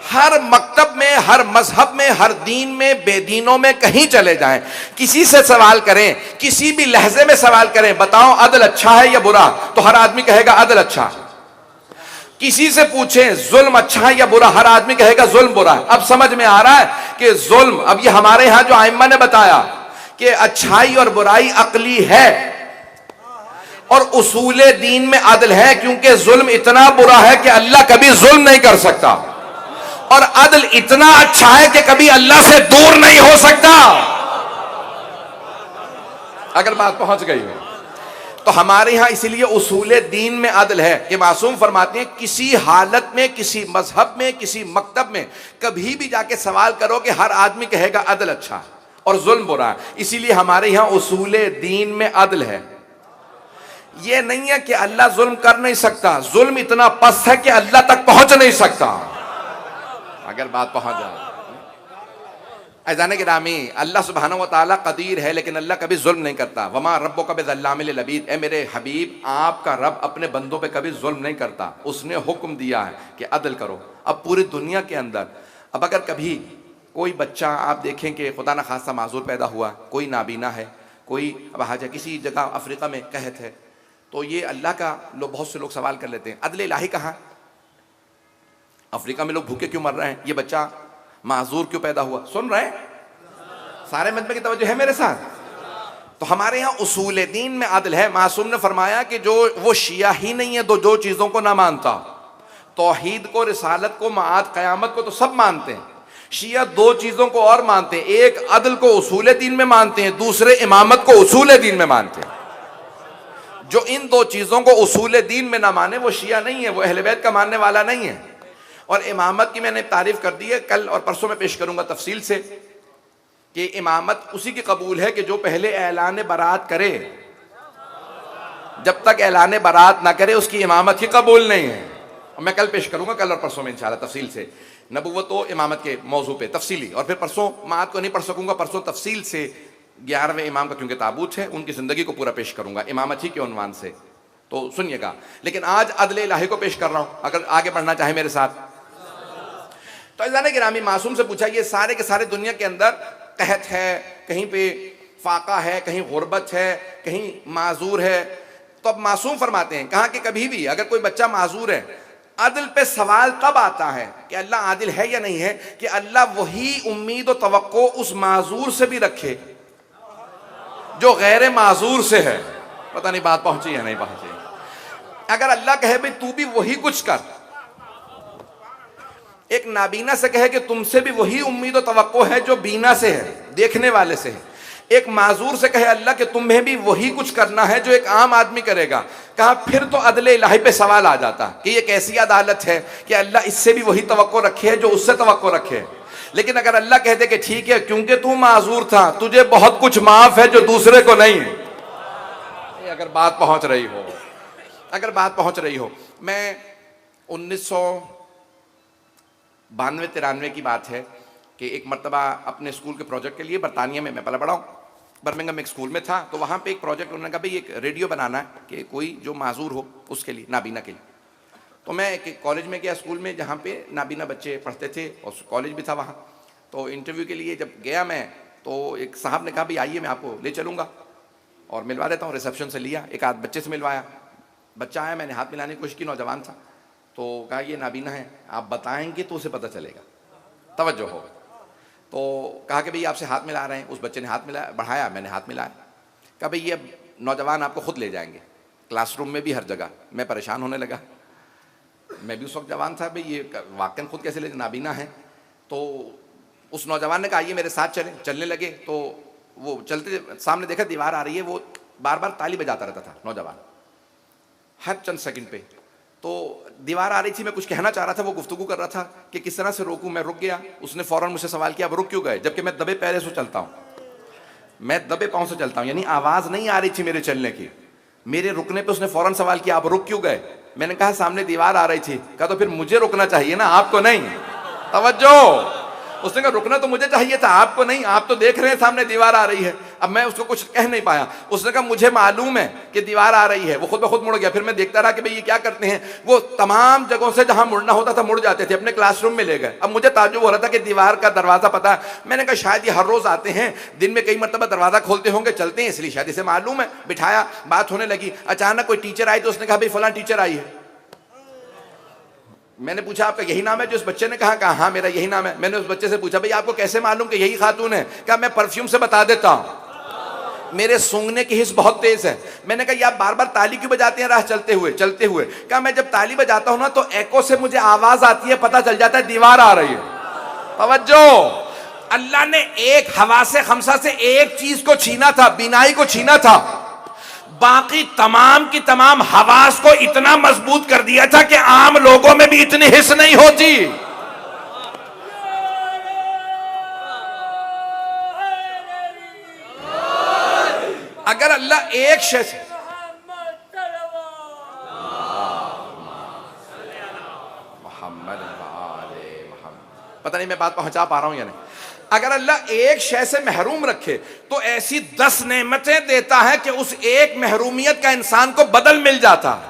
हर मकतब में, हर मजहब में, हर दीन में, बेदीनों में कहीं चले जाएं, किसी से सवाल करें, किसी भी लहजे में सवाल करें, बताओ अदल अच्छा है या बुरा, तो हर आदमी कहेगा अदल अच्छा है। किसी से पूछें जुल्म अच्छा है या बुरा, हर आदमी कहेगा जुल्म बुरा है। अब समझ में आ रहा है कि जुल्म, अब ये हमारे यहां जो आइम्मा ने बताया कि अच्छाई और बुराई अकली है और उसूले दीन में अदल है, क्योंकि जुल्म इतना बुरा है कि अल्लाह कभी जुल्म नहीं कर सकता, और अदल इतना अच्छा है कि कभी अल्लाह से दूर नहीं हो सकता। अगर बात पहुंच गई है तो हमारे यहां इसीलिए उसूले दीन में अदल है कि मासूम फरमाते हैं किसी हालत में, किसी मजहब में, किसी मकतब में कभी भी जाके सवाल करो कि हर आदमी कहेगा अदल अच्छा है और जुल्म बुरा है। इसीलिए हमारे यहां उसूले दीन में अदल है। यह नहीं है कि अल्लाह जुल्म कर नहीं सकता, जुल्म इतना पस्त है कि अल्लाह तक पहुंच नहीं सकता। अगर बात पहुंच जाए ऐजाने के नामी, अल्लाह सुब्हानहू व तआला कदीर है, लेकिन अल्लाह कभी जुल्म नहीं करता। वमा रब्बुका बिज़ल्लामिल लिल-अबीद, ए मेरे हबीब आपका रब अपने बंदों पे कभी जुल्म नहीं करता। उसने हुक्म दिया है कि अदल करो। अब पूरी दुनिया के अंदर, अब अगर कभी कोई बच्चा आप देखें कि खुदा न खासा माजूर पैदा हुआ, कोई नाबीना है, कोई अब हाजा किसी जगह अफ्रीका में कहत है, तो ये अल्लाह का बहुत से लोग सवाल कर लेते हैं अदल इलाही कहाँ? अफ्रीका में लोग भूखे क्यों मर रहे हैं? ये बच्चा माजूर क्यों पैदा हुआ? सुन रहे हैं? सारे मजमे की तवज्जो है मेरे साथ? तो हमारे यहाँ उसूल दीन में अदल है। मासूम ने फरमाया कि जो वो शिया ही नहीं है, दो चीजों को ना मानता, तौहीद को, रिसालत को, माआद क़यामत को तो सब मानते हैं। शिया दो चीजों को और मानते हैं, एक अदल को उसूल दीन में मानते हैं, दूसरे इमामत को उसूल दीन में मानते हैं। जो इन दो चीजों को उसूल दीन में ना माने वो शिया नहीं है, वो अहले बैत का मानने वाला नहीं है। और इमामत की मैंने तारीफ कर दी है, कल और परसों में पेश करूंगा तफसील से कि इमामत उसी की कबूल है कि जो पहले ऐलान बरात करे, जब तक ऐलान बरात ना करे उसकी इमामत ही कबूल नहीं है। और मैं कल पेश करूंगा, कल और परसों में इंशाल्लाह तफसील से नबुव्वत व इमामत के मौजू पे तफसीली। और फिर परसों मात को नहीं पढ़ सकूंगा, परसों तफसील से 11वें इमाम का क्योंकि ताबूत है, उनकी जिंदगी को पूरा पेश करूंगा इमामत ही के उन्वान से, तो सुनिएगा। लेकिन आज अदल इलाही को पेश कर रहा हूं, अगर आगे बढ़ना चाहे मेरे साथ। तो अज़ाने गिरामी, मासूम से पूछा ये सारे के सारे दुनिया के अंदर कहत है, कहीं पे फाका है, कहीं गुर्बत है, कहीं माजूर है, तो अब मासूम फरमाते हैं कहा कि कभी भी अगर कोई बच्चा माजूर है, अदल पे सवाल तब आता है कि अल्लाह आदिल है या नहीं है कि अल्लाह वही उम्मीद और तवक्को उस माजूर से भी रखे जो गैर माजूर से है। पता नहीं बात पहुंची या नहीं पहुंची। अगर अल्लाह कहे भाई तू भी वही कुछ कर, एक नाबीना से कहे कि तुमसे भी वही उम्मीद और तवक्को है जो बीना से है, देखने वाले से है, एक माजूर से कहे अल्लाह कि तुम्हें भी वही कुछ करना है जो एक आम आदमी करेगा, कहा फिर तो अदल इलाही पे सवाल आ जाता कि ये कैसी अदालत है कि अल्लाह इससे भी वही तवक्को रखे है जो उससे तवक्को रखे। लेकिन अगर अल्लाह कहते कि ठीक है क्योंकि तू माजूर था, तुझे बहुत कुछ माफ है जो दूसरे को नहीं है। अगर बात पहुंच रही हो, अगर बात पहुंच रही हो, मैं 1992-93 की बात है कि एक मरतबा अपने स्कूल के प्रोजेक्ट के लिए बरतानिया में, मैं पला पढ़ा हूँ, बर्मिंघम में एक स्कूल में था, तो वहाँ पे एक प्रोजेक्ट उन्होंने कहा भाई एक रेडियो बनाना है कि कोई जो माजूर हो उसके लिए, नाबीना के लिए। तो मैं एक कॉलेज में गया, स्कूल में जहाँ पे नाबीना बच्चे पढ़ते थे और कॉलेज भी था वहाँ। तो इंटरव्यू के लिए जब गया मैं, तो एक साहब ने कहा भाई आइए मैं आपको ले चलूँगा और मिलवा देता हूँ। रिसेप्शन से लिया, एक आध बच्चे से मिलवाया, बच्चा आया, मैंने हाथ मिलाने की कोशिश की, नौजवान था, तो कहा ये नाबीना है, आप बताएंगे तो उसे पता चलेगा, तवज्जो हो। तो कहा कि भाई आपसे हाथ मिला रहे हैं, उस बच्चे ने हाथ मिलाया, बढ़ाया, मैंने हाथ मिलाया, कहा भाई ये अब नौजवान आपको खुद ले जाएंगे, क्लासरूम में भी हर जगह। मैं परेशान होने लगा, मैं भी उस वक्त जवान था, भाई ये वाकई खुद कैसे ले, नाबीना है। तो उस नौजवान ने कहा ये मेरे साथ चले, चलने लगे। तो वो चलते, सामने देखा दीवार आ रही है, वो बार बार ताली बजाता रहता था नौजवान हर चंद सेकंड पे। तो दीवार आ रही थी, मैं कुछ कहना चाह रहा था, वो गुफ्तगू कर रहा था कि किस तरह से रोकूं, मैं रुक गया। उसने फौरन मुझसे सवाल किया, अब रुक क्यों गए, जबकि मैं दबे पैरे से चलता हूँ, मैं दबे पाँव से चलता हूँ, यानी आवाज़ नहीं आ रही थी मेरे चलने की। मेरे रुकने पे उसने फौरन सवाल किया, आप रुक क्यों गए? मैंने कहा सामने दीवार आ रही थी। कहा तो फिर मुझे रुकना चाहिए ना, आपको नहीं। तवज्जो, उसने कहा रुकना तो मुझे चाहिए था, आपको नहीं, आप तो देख रहे हैं सामने दीवार आ रही है। अब मैं उसको कुछ कह नहीं पाया। उसने कहा मुझे मालूम है कि दीवार आ रही है। वो खुद ब खुद मुड़ गया। फिर मैं देखता रहा कि भाई ये क्या करते हैं। वो तमाम जगहों से जहां मुड़ना होता था मुड़ जाते थे, अपने क्लासरूम में ले गए। अब मुझे ताज्जुब हो रहा था कि दीवार का दरवाजा पता है। मैंने कहा शायद ये हर रोज आते हैं, दिन में कई मरतबा दरवाजा खोलते होंगे, चलते हैं, इसलिए शायद इसे मालूम है। बिठाया, बात होने लगी। अचानक कोई टीचर आई तो उसने कहा भाई फलां टीचर आई है। मैंने पूछा आपका यही नाम है? जो उस बच्चे ने कहा हाँ मेरा यही नाम है। मैंने उस बच्चे से पूछा भाई आपको कैसे मालूम कि यही खातून है? कहा मैं परफ्यूम से बता देता हूं, मेरे सूंघने की हिस्स बहुत तेज है। मैंने कहा आप बार बार ताली क्यों बजाते हैं राह चलते हुए? कहा मैं जब ताली बजाता हूं ना तो एको से मुझे आवाज आती है, पता चल जाता है दीवार आ रही है। तवज्जो, अल्लाह ने एक हवा से खमसा से एक चीज को छीना था, बीनाई को छीना था, बाकी तमाम की तमाम हवास को इतना मजबूत कर दिया था कि आम लोगों में भी इतनी हिस्स नहीं होती। अगर अल्लाह एक शय से मोहम्मद, पता नहीं मैं बात पहुंचा पा रहा हूं या नहीं। अगर अल्लाह एक शय से महरूम रखे तो ऐसी 10 नेमतें देता है कि उस एक महरूमियत का इंसान को बदल मिल जाता है।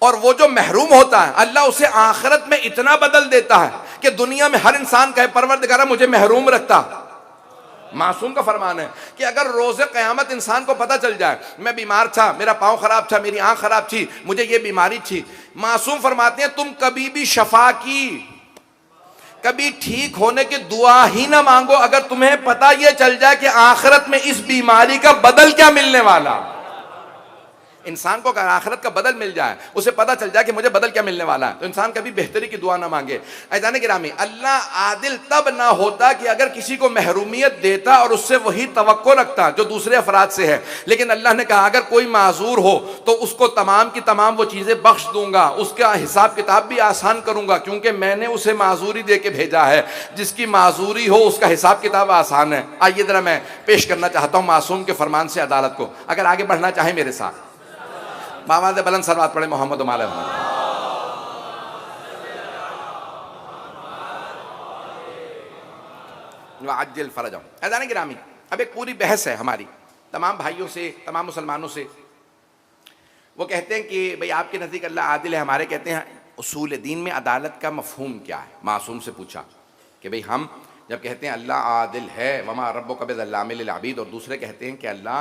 और वो जो महरूम होता है अल्लाह उसे आखिरत में इतना बदल देता है कि दुनिया में हर इंसान कहे परवरदिगार मुझे महरूम रखता। मासूम का फरमान है कि अगर रोज़े क़यामत इंसान को पता चल जाए मैं बीमार था, मेरा पाँव खराब था, मेरी आंख खराब थी, मुझे ये बीमारी थी, मासूम फरमाते हैं तुम कभी भी शफा की, कभी ठीक होने की दुआ ही ना मांगो अगर तुम्हें पता यह चल जाए कि आखिरत में इस बीमारी का बदल क्या मिलने वाला। इंसान को अगर आखिरत का बदल मिल जाए, उसे पता चल जाए कि मुझे बदल क्या मिलने वाला है, तो इंसान कभी बेहतरी की दुआ ना मांगे। ऐज़ान गिरामी, अल्लाह आदिल तब ना होता कि अगर किसी को महरूमियत देता और उससे वही तवक्को रखता जो दूसरे अफराद से है। लेकिन अल्लाह ने कहा अगर कोई माजूर हो तो उसको तमाम की तमाम वो चीज़ें बख्श दूंगा, उसका हिसाब किताब भी आसान करूंगा, क्योंकि मैंने उसे माजूरी दे के भेजा है। जिसकी माजूरी हो उसका हिसाब किताब आसान है। आइए जरा मैं पेश करना चाहता हूँ मासूम के फरमान से अदालत को। अगर आगे बढ़ना चाहे मेरे साथ बाबा से बुलंद सलवात पढ़े मोहम्मद माले अज्जल फरजम। ऐज़ान गिरामी, अब एक पूरी बहस है हमारी तमाम भाइयों से, तमाम मुसलमानों से। वो कहते हैं कि भाई आपके नज़दीक अल्लाह आदिल है, हमारे कहते हैं उसूल दीन में अदालत का मफहूम क्या है। मासूम से पूछा कि भाई हम जब कहते हैं अल्लाह आदिल है वमा रब्बुका बिज़ल्लामिल लिल अबीद, और दूसरे कहते हैं कि अल्लाह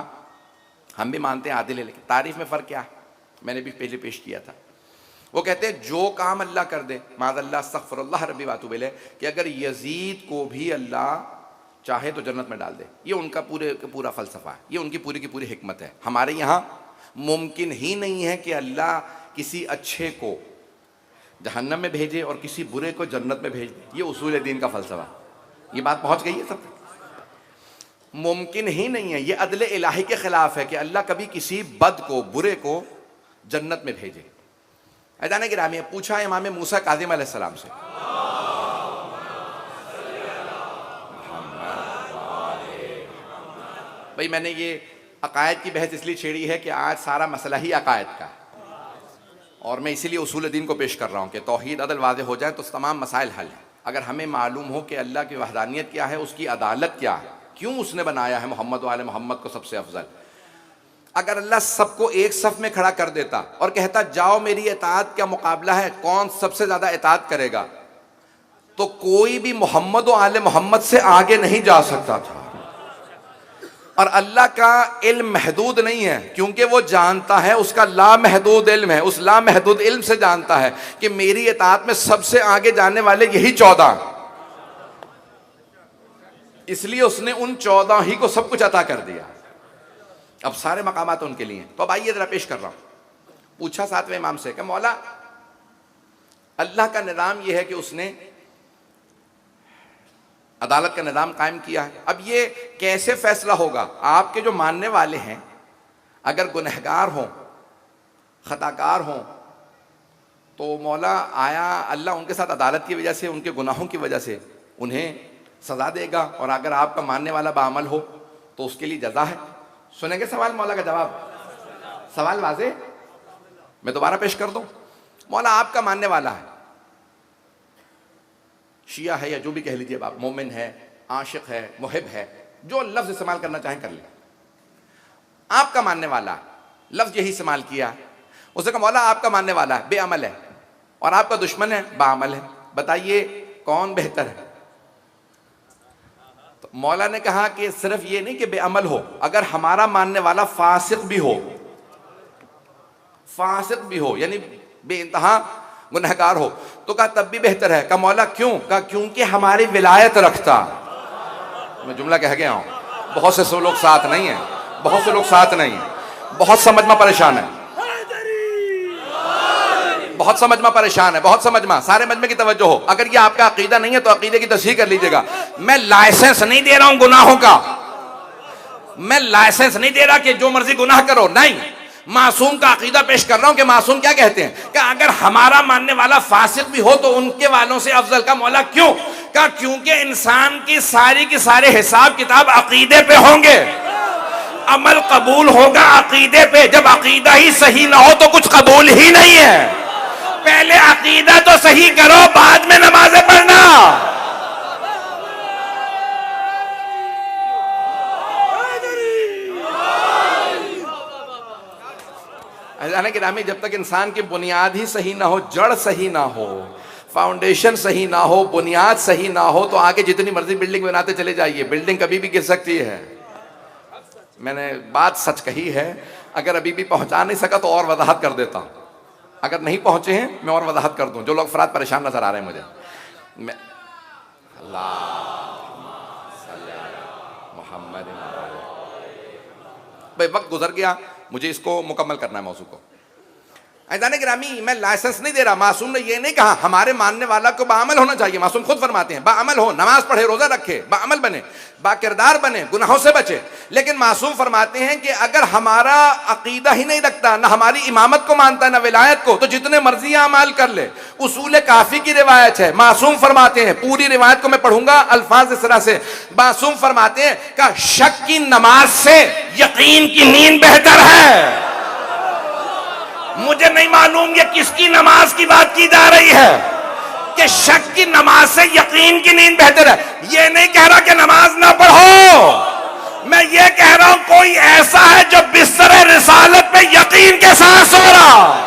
हम भी मानते हैं आदिल है, लेकिन तारीफ़ में फ़र्क क्या है? मैंने भी पहले पेश किया था। वो कहते हैं जो काम अल्लाह कर दे, माज़अल्लाह अस्तग़फ़िरुल्लाह रब्बी वातूब इलैह, कि अगर यजीद को भी अल्लाह चाहे तो जन्नत में डाल दे। ये उनका पूरा फ़लसफ़ा है, ये उनकी पूरी की पूरी हिकमत है। हमारे यहाँ मुमकिन ही नहीं है कि अल्लाह किसी अच्छे को जहन्नम में भेजे और किसी बुरे को जन्नत में भेज दे। ये उसूल दीन का फ़लसफ़ा। ये बात पहुँच गई है सब तक? मुमकिन ही नहीं है। ये अदल इलाही के ख़िलाफ़ है कि अल्लाह कभी किसी बद को, बुरे को जन्नत में भेजे। ऐज़ान गिरामी, पूछा इमाम मूसा काज़िम अलैहिस्सलाम से, भाई मैंने ये अकायद की बहस इसलिए छेड़ी है कि आज सारा मसला ही अकायद का है, और मैं इसीलिए उसूल दीन को पेश कर रहा हूँ कि तौहीद अदल वाज़ेह हो जाए तो तमाम मसाइल हल हैं। अगर हमें मालूम हो कि अल्लाह की वहदानियत क्या है, उसकी अदालत क्या है, क्यों उसने बनाया है मोहम्मद वाले मोहम्मद को सबसे अफजल। अगर अल्लाह सबको एक सफ में खड़ा कर देता और कहता जाओ मेरी इताअत का मुकाबला है, कौन सबसे ज़्यादा इताअत करेगा, तो कोई भी मोहम्मद व आले मोहम्मद से आगे नहीं जा सकता था। और अल्लाह का इल्म महदूद नहीं है, क्योंकि वो जानता है, उसका लामहदूद इल्म है। उस लामहदूद इल्म से जानता है कि मेरी इताअत में सबसे आगे जाने वाले यही 14, इसलिए उसने उन 14 ही को सब कुछ अता कर दिया। अब सारे मकामात उनके लिए। तो अब आइए जरा पेश कर रहा हूं। पूछा 7वें इमाम से कि मौला अल्लाह का निज़ाम यह है कि उसने अदालत का निज़ाम कायम किया है, अब ये कैसे फैसला होगा? आपके जो मानने वाले हैं अगर गुनहगार हों, खताकार हों, तो मौला आया अल्लाह उनके साथ अदालत की वजह से, उनके गुनाहों की वजह से उन्हें सज़ा देगा, और अगर आपका मानने वाला बाअमल हो तो उसके लिए जज़ा है? सुनेंगे सवाल मौला का जवाब? सवाल वाज़े, मैं दोबारा पेश कर दूं। मौला आपका मानने वाला है, शिया है या जो भी कह लीजिए आप, मोमिन है, आशिक है, मुहिब है, जो लफ्ज़ इस्तेमाल करना चाहें कर ले। आपका मानने वाला लफ्ज़ यही इस्तेमाल किया, उसने कहा मौला आपका मानने वाला है बेअमल है और आपका दुश्मन है बाअमल है, बताइए कौन बेहतर है? तो मौला ने कहा कि सिर्फ ये नहीं कि बेअमल हो, अगर हमारा मानने वाला फासिक भी हो, फासिक भी हो यानी बेइंतहा गुनहगार हो, तो कहा तब भी बेहतर है। कहा मौला क्यों? कहा क्योंकि हमारी विलायत रखता। मैं जुमला कह गया हूं, बहुत से लोग साथ नहीं है, बहुत से लोग साथ नहीं है, बहुत समझ में परेशान है, बहुत समझ में परेशान है, बहुत समझ में, सारे मजमे की तवज्जो हो। अगर ये आपका अकीदा नहीं है तो अकीदे की तस्हीह कर लीजिएगा। मैं लाइसेंस नहीं दे रहा हूं गुनाहों का, मैं लाइसेंस नहीं दे रहा कि जो मर्जी गुनाह करो, नहीं, मासूम का अकीदा पेश कर रहा हूं कि मासूम क्या कहते हैं कि अगर हमारा मानने वाला फासिक भी हो तो उनके वालों से अफजल। का मौला क्यों? का क्योंकि इंसान की सारे हिसाब किताब अकीदे पे होंगे, अमल कबूल होगा अकीदे पे। जब अकीदा ही सही ना हो तो कुछ कबूल ही नहीं है। पहले अकीदा तो सही करो, बाद में नमाजें पढ़ना। गिरामी, जब तक इंसान की बुनियाद ही सही ना हो, जड़ सही ना हो, फाउंडेशन सही ना हो, बुनियाद सही ना हो, तो आगे जितनी मर्जी बिल्डिंग बनाते चले जाइए, बिल्डिंग कभी भी गिर सकती है। मैंने बात सच कही है, अगर अभी भी पहुंचा नहीं सका तो और वजाहत कर देता हूं, अगर नहीं पहुंचे हैं मैं और वजाहत कर दूं। जो लोग अफराद परेशान नजर आ रहे हैं मुझे, मैं मोहम्मद, भाई वक्त गुजर गया, मुझे इसको मुकम्मल करना है मौजू को। ऐज़ान गिरामी, मैं लाइसेंस नहीं दे रहा, मासूम ने ये नहीं कहा हमारे मानने वाला को बाअमल होना चाहिए। मासूम खुद फरमाते हैं बाअमल हो, नमाज पढ़े, रोजा रखे, बाअमल बने, बाकिरदार बने, गुनाहों से बचे। लेकिन मासूम फरमाते हैं कि अगर हमारा अकीदा ही नहीं रखता, ना हमारी इमामत को मानता है ना विलायत को, तो जितने मर्जी अमाल कर ले। उसूल काफी की रिवायत है, मासूम फरमाते हैं, पूरी रिवायत को मैं पढ़ूंगा अल्फाज इस तरह से। मासूम फरमाते हैं का शक की नमाज से यकीन की नींद बेहतर है। मुझे नहीं मालूम ये किसकी नमाज की बात की जा रही है कि शक की नमाज से यकीन की नींद बेहतर है। ये नहीं कह रहा कि नमाज ना पढ़ो, मैं ये कह रहा हूं कोई ऐसा है जो बिस्तर रिसालत पे यकीन के साथ सो रहा।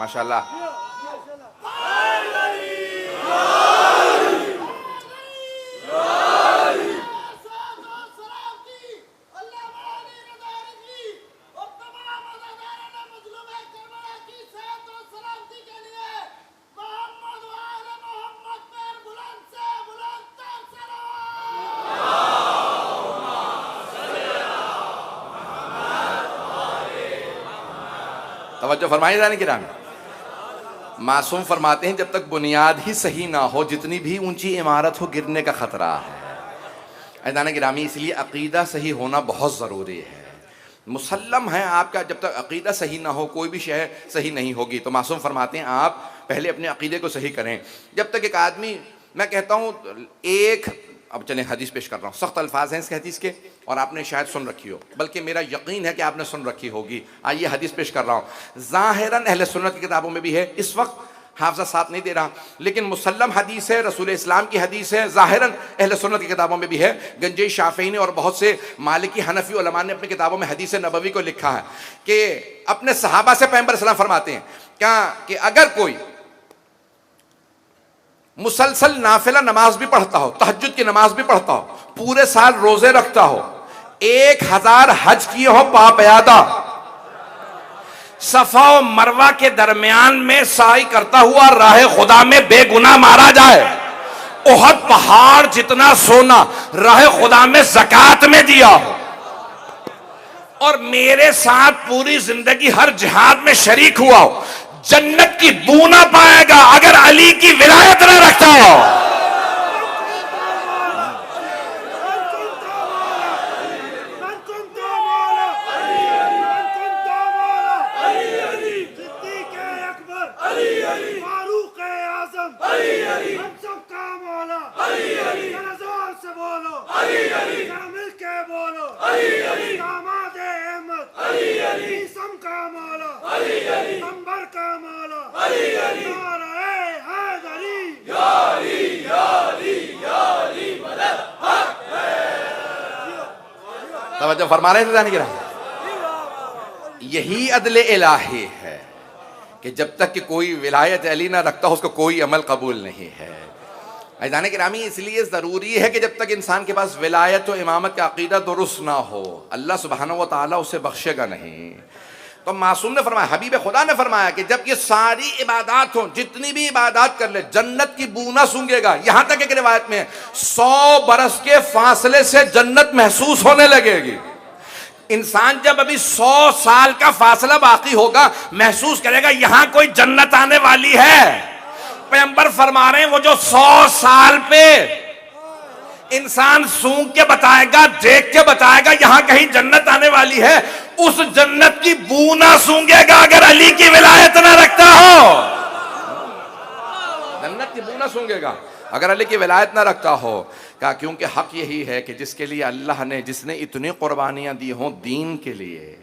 माशाअल्लाह, तवज्जो फरमाइए जाने की राम। मासूम फरमाते हैं जब तक बुनियाद ही सही ना हो, जितनी भी ऊंची इमारत हो गिरने का खतरा है। ऐज़ान गिरामी, इसलिए अकीदा सही होना बहुत ज़रूरी है। मुसल्लम है आपका, जब तक अकीदा सही ना हो कोई भी शय सही नहीं होगी। तो मासूम फरमाते हैं आप पहले अपने अकीदे को सही करें। जब तक एक आदमी, मैं कहता हूँ एक, अब चलें हदीस पेश कर रहा हूँ, सख्त अल्फाज हैं इस हदीस के और आपने शायद सुन रखी हो, बल्कि मेरा यकीन है कि आपने सुन रखी होगी। आइए हदीस पेश कर रहा हूँ, ज़ाहिरन अहले सुन्नत की किताबों में भी है, इस वक्त हाफ़िज़ा साथ नहीं दे रहा, लेकिन मुसल्लम हदीस है, रसूल इस्लाम की हदीस है, ज़ाहिरन अहले सुन्नत की किताबों में भी है। गंजे शाफ़ी ने और बहुत से मालिकी हनफी उलमा ने अपनी किताबों में हदीस नबवी को लिखा है कि अपने सहाबा से पैगंबर सल्लल्लाहु अलैहि वसल्लम फरमाते हैं क्या कि अगर कोई मुसलसल नाफिला नमाज भी पढ़ता हो, तहज्जुद की नमाज भी पढ़ता हो, पूरे साल रोजे रखता हो, 1000 हज किए हो पापयादा, सफा और मरवा के दरमियान में साई करता हुआ राह खुदा में बेगुनाह मारा जाए, ओहद पहाड़ जितना सोना राह खुदा में ज़कात में दिया हो, और मेरे साथ पूरी जिंदगी हर जिहाद में शरीक हुआ हो, जन्नत की बू ना पाएगा अगर अली की विलायत न रखता हो। जरा जोर से बोलो, जरा मिलके बोलो, दामाद अहमद, ईसम का मौला, अंबर का मौला, नारे हैदरी, तवज्जो फरमा रहे थे जाने की। यही अदले इलाही है कि जब तक कि कोई विलायत अली ना रखता हो उसको कोई अमल कबूल नहीं है। अज़ान गिरामी, इसलिए ज़रूरी है कि जब तक इंसान के पास विलायत और इमामत का अकीदा दुरुस्त ना हो, अल्लाह सुब्हानहू व तआला उसे बख्शेगा नहीं। तो मासूम ने फरमाया, हबीब खुदा ने फरमाया कि जब ये सारी इबादत हो, जितनी भी इबादत कर ले, जन्नत की बू ना सूंघेगा। यहां तक एक रिवायत में 100 बरस के फासले से जन्नत महसूस होने लगेगी। इंसान जब अभी 100 साल का फासला बाकी होगा महसूस करेगा यहां कोई जन्नत आने वाली है। पैगंबर फरमा रहे हैं वो जो 100 साल पे इंसान सूंघ के बताएगा, देख के बताएगा यहां कहीं जन्नत आने वाली है, उस जन्नत की बू ना सूंघेगा अगर अली की विलायत ना रखता हो। जन्नत की बू ना सूंघेगा अगर अली की विलायत ना रखता हो। कहा क्योंकि हक यही है कि जिसके लिए अल्लाह ने, जिसने इतनी कुर्बानियां दी हों दीन के लिए,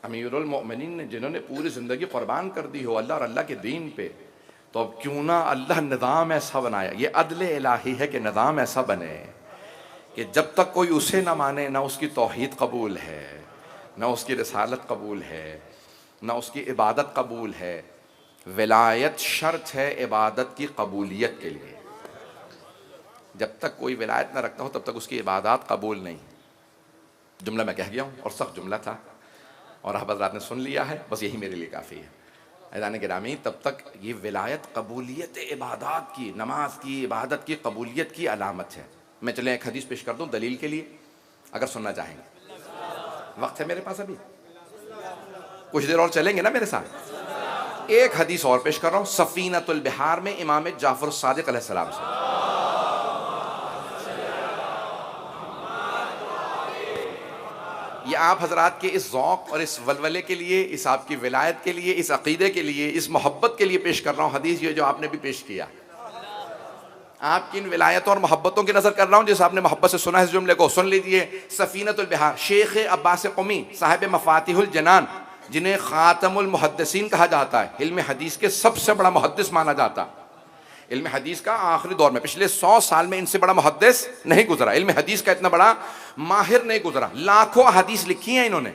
अमीरुल मोमिनीन ने जिन्होंने पूरी जिंदगी कुर्बान कर दी हो अल्लाह और अल्लाह के दीन पे, तो अब क्यों ना अल्लाह निज़ाम ऐसा बनाया। ये अदले इलाही है कि निज़ाम ऐसा बने कि जब तक कोई उसे ना माने, ना उसकी तौहीद कबूल है, ना उसकी रिसालत कबूल है, ना उसकी इबादत कबूल है। विलायत शर्त है इबादत की कबूलियत के लिए। जब तक कोई विलायत ना रखता हो तब तक उसकी इबादत कबूल नहीं। जुमला मैं कह गया हूँ और सख्त जुमला था और आप हज़रात ने सुन लिया है, बस यही मेरे लिए काफ़ी है। अज़ान गिरामी, तब तक ये विलायत कबूलियत इबादत की, नमाज की, इबादत की कबूलियत की अलामत है। मैं चले एक हदीस पेश कर दूँ दलील के लिए, अगर सुनना चाहेंगे। वक्त है मेरे पास, अभी कुछ देर और चलेंगे ना मेरे साथ। एक हदीस और पेश कर रहा हूँ सफीनतुल बिहार में इमाम जाफर सादिक अलैहिस्सलाम से। ये आप हजरात के इस ज़ौक़ और इस वलवले के लिए, इस आपकी विलायत के लिए, इस अक़ीदे के लिए, इस मोहब्बत के लिए पेश कर रहा हूँ हदीस, ये जो आपने भी पेश किया। आपकी इन विलायतों और मोहब्बतों की नज़र कर रहा हूँ जिस आपने मोहब्बत से सुना है। इस जुमले को सुन लीजिए। सफ़ीनतुल बिहार, शेख अब्बास क़ुमी साहिब मफ़ातिहुल जनान, जिन्हें ख़ातमुल मुहद्दिसीन कहा जाता है, इल्म हदीस के सबसे बड़ा मुहद्दिस माना जाता है। इल्म हदीस का आखिरी दौर में पिछले 100 साल में इनसे बड़ा मुहद्दिस नहीं गुजरा, इल्म हदीस का इतना बड़ा माहिर नहीं गुजरा। लाखों हदीस लिखी हैं इन्होंने।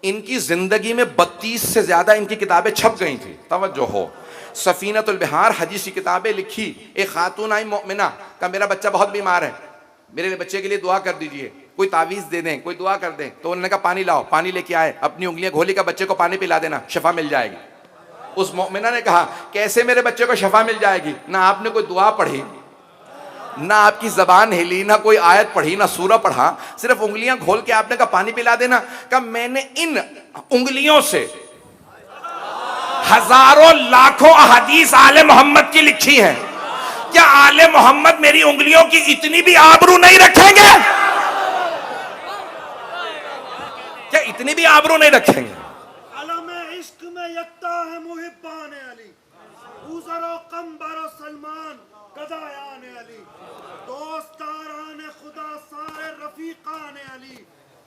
इनकी जिंदगी में 32 से ज्यादा इनकी किताबें छप गई थी। तवज्जो हो, सफीनतुल बिहार हदीस की किताबें लिखी। एक खातून आई मोमिना का मेरा बच्चा बहुत बीमार है, मेरे बच्चे के लिए दुआ कर दीजिए, कोई तावीज़ दे दें, कोई दुआ कर दें। तो उन्होंने कहा पानी लाओ, पानी लेके आए, अपनी उंगलियां घोली का बच्चे को पानी पिला देना, शफा मिल जाएगी। उस मोमिना ने कहा कैसे मेरे बच्चे को शफा मिल जाएगी, ना आपने कोई दुआ पढ़ी, ना आपकी जबान हिली, ना कोई आयत पढ़ी, ना सूरा पढ़ा, सिर्फ उंगलियां खोल के आपने कहा पानी पिला देना। कहा मैंने इन उंगलियों से हजारों लाखों अहदीस आले मोहम्मद की लिखी है, क्या आले मोहम्मद मेरी उंगलियों की इतनी भी आबरू नहीं रखेंगे? क्या इतनी भी आबरू नहीं रखेंगे? इश्क में यकता है मुहिब्बान अली, उज़र कम्बर सलमान गदायान अली, दोस्तारान खुदा सारे रफीकान अली,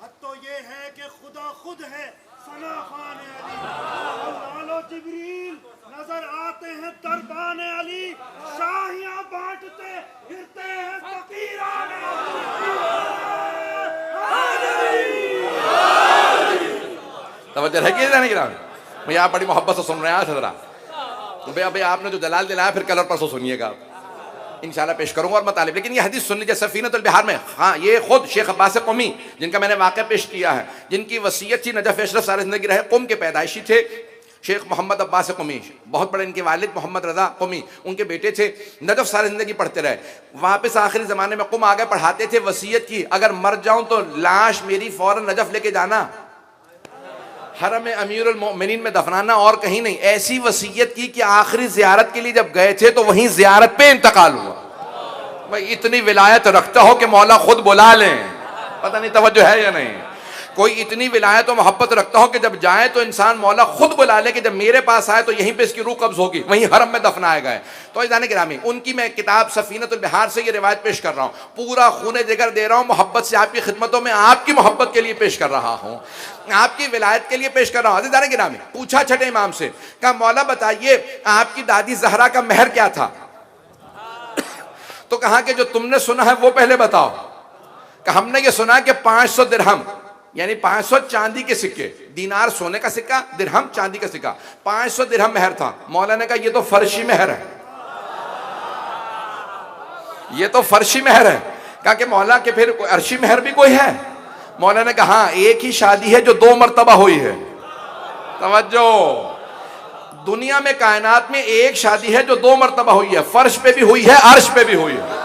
हद तो ये है कि खुदा खुद है सना खान अली। लालो जिब्रील नजर आते हैं दरबान अली, शाहियां बांटते फिरते हैं फकीरान अली। तवज्जो है कि नहीं गिरा? मैं आप बड़ी मोहब्बत से सुन रहे हैं जरा। तो भैया आपने जो दलाल दिलाया फिर कल और परसों सुनिएगा, इंशाल्लाह पेश करूंगा और मतलब। लेकिन ये हदीस सुन लीजिए सफीनतुल बिहार में। हाँ, ये खुद शेख अब्बास क़ुमी, जिनका मैंने वाक़या पेश किया है, जिनकी वसीयत थी नजफ़ अशरफ सारी जिंदगी रहे, क़ुम के पैदाइशी थे शेख मोहम्मद अब्बास क़ुमी, बहुत बड़े इनके वालिद मोहम्मद रज़ा क़ुमी, उनके बेटे थे। नजफ़ सारी जिंदगी पढ़ते रहे, वापस आखिरी ज़माने में क़ुम आ गए, पढ़ाते थे। वसीयत की अगर मर जाऊँ तो लाश मेरी फ़ौरन नजफ़ लेके जाना, हरम अमीरुल मोमिनीन में दफनाना, और कहीं नहीं। ऐसी वसीयत की कि आखिरी ज़ियारत के लिए जब गए थे तो वहीं ज़ियारत पे इंतकाल हुआ। भाई इतनी विलायत रखता हो कि मौला खुद बुला लें, पता नहीं तवज्जो है या नहीं। कोई इतनी विलायत और मोहब्बत रखता हो कि जब जाए तो इंसान मौला खुद बुला ले कि जब मेरे पास आए तो यहीं पे इसकी रूह कब्ज होगी, वहीं हरम में दफनाया गया है। तो जाने गिरामी, उनकी मैं किताब सफीनतुल बिहार से ये रिवायत पेश कर रहा हूँ, पूरा खूने जिगर दे रहा हूँ, मोहब्बत से आपकी खिदमतों में आपकी मोहब्बत के लिए पेश कर रहा हूँ, आपकी विलायत के लिए पेश कर रहा हूँ। जाने गिरामी, पूछा छठे इमाम से, कहा मौला बताइए आपकी दादी जहरा का महर क्या था? तो कहा कि जो तुमने सुना है वो पहले बताओ। कि हमने ये सुना कि 500 दिरहम यानी 500 चांदी के सिक्के, दीनार सोने का सिक्का, दिरहम चांदी का सिक्का, 500 दिरहम महर था। मौला ने कहा ये तो फर्शी महर है, ये तो फर्शी महर है। कहा कि मौला के फिर अर्शी महर भी कोई है? मौला ने कहा एक ही शादी है जो 2 मरतबा हुई है। तवज्जो, दुनिया में कायनात में एक शादी है जो 2 मरतबा हुई है, फर्श पे भी हुई है, अर्श पे भी हुई है।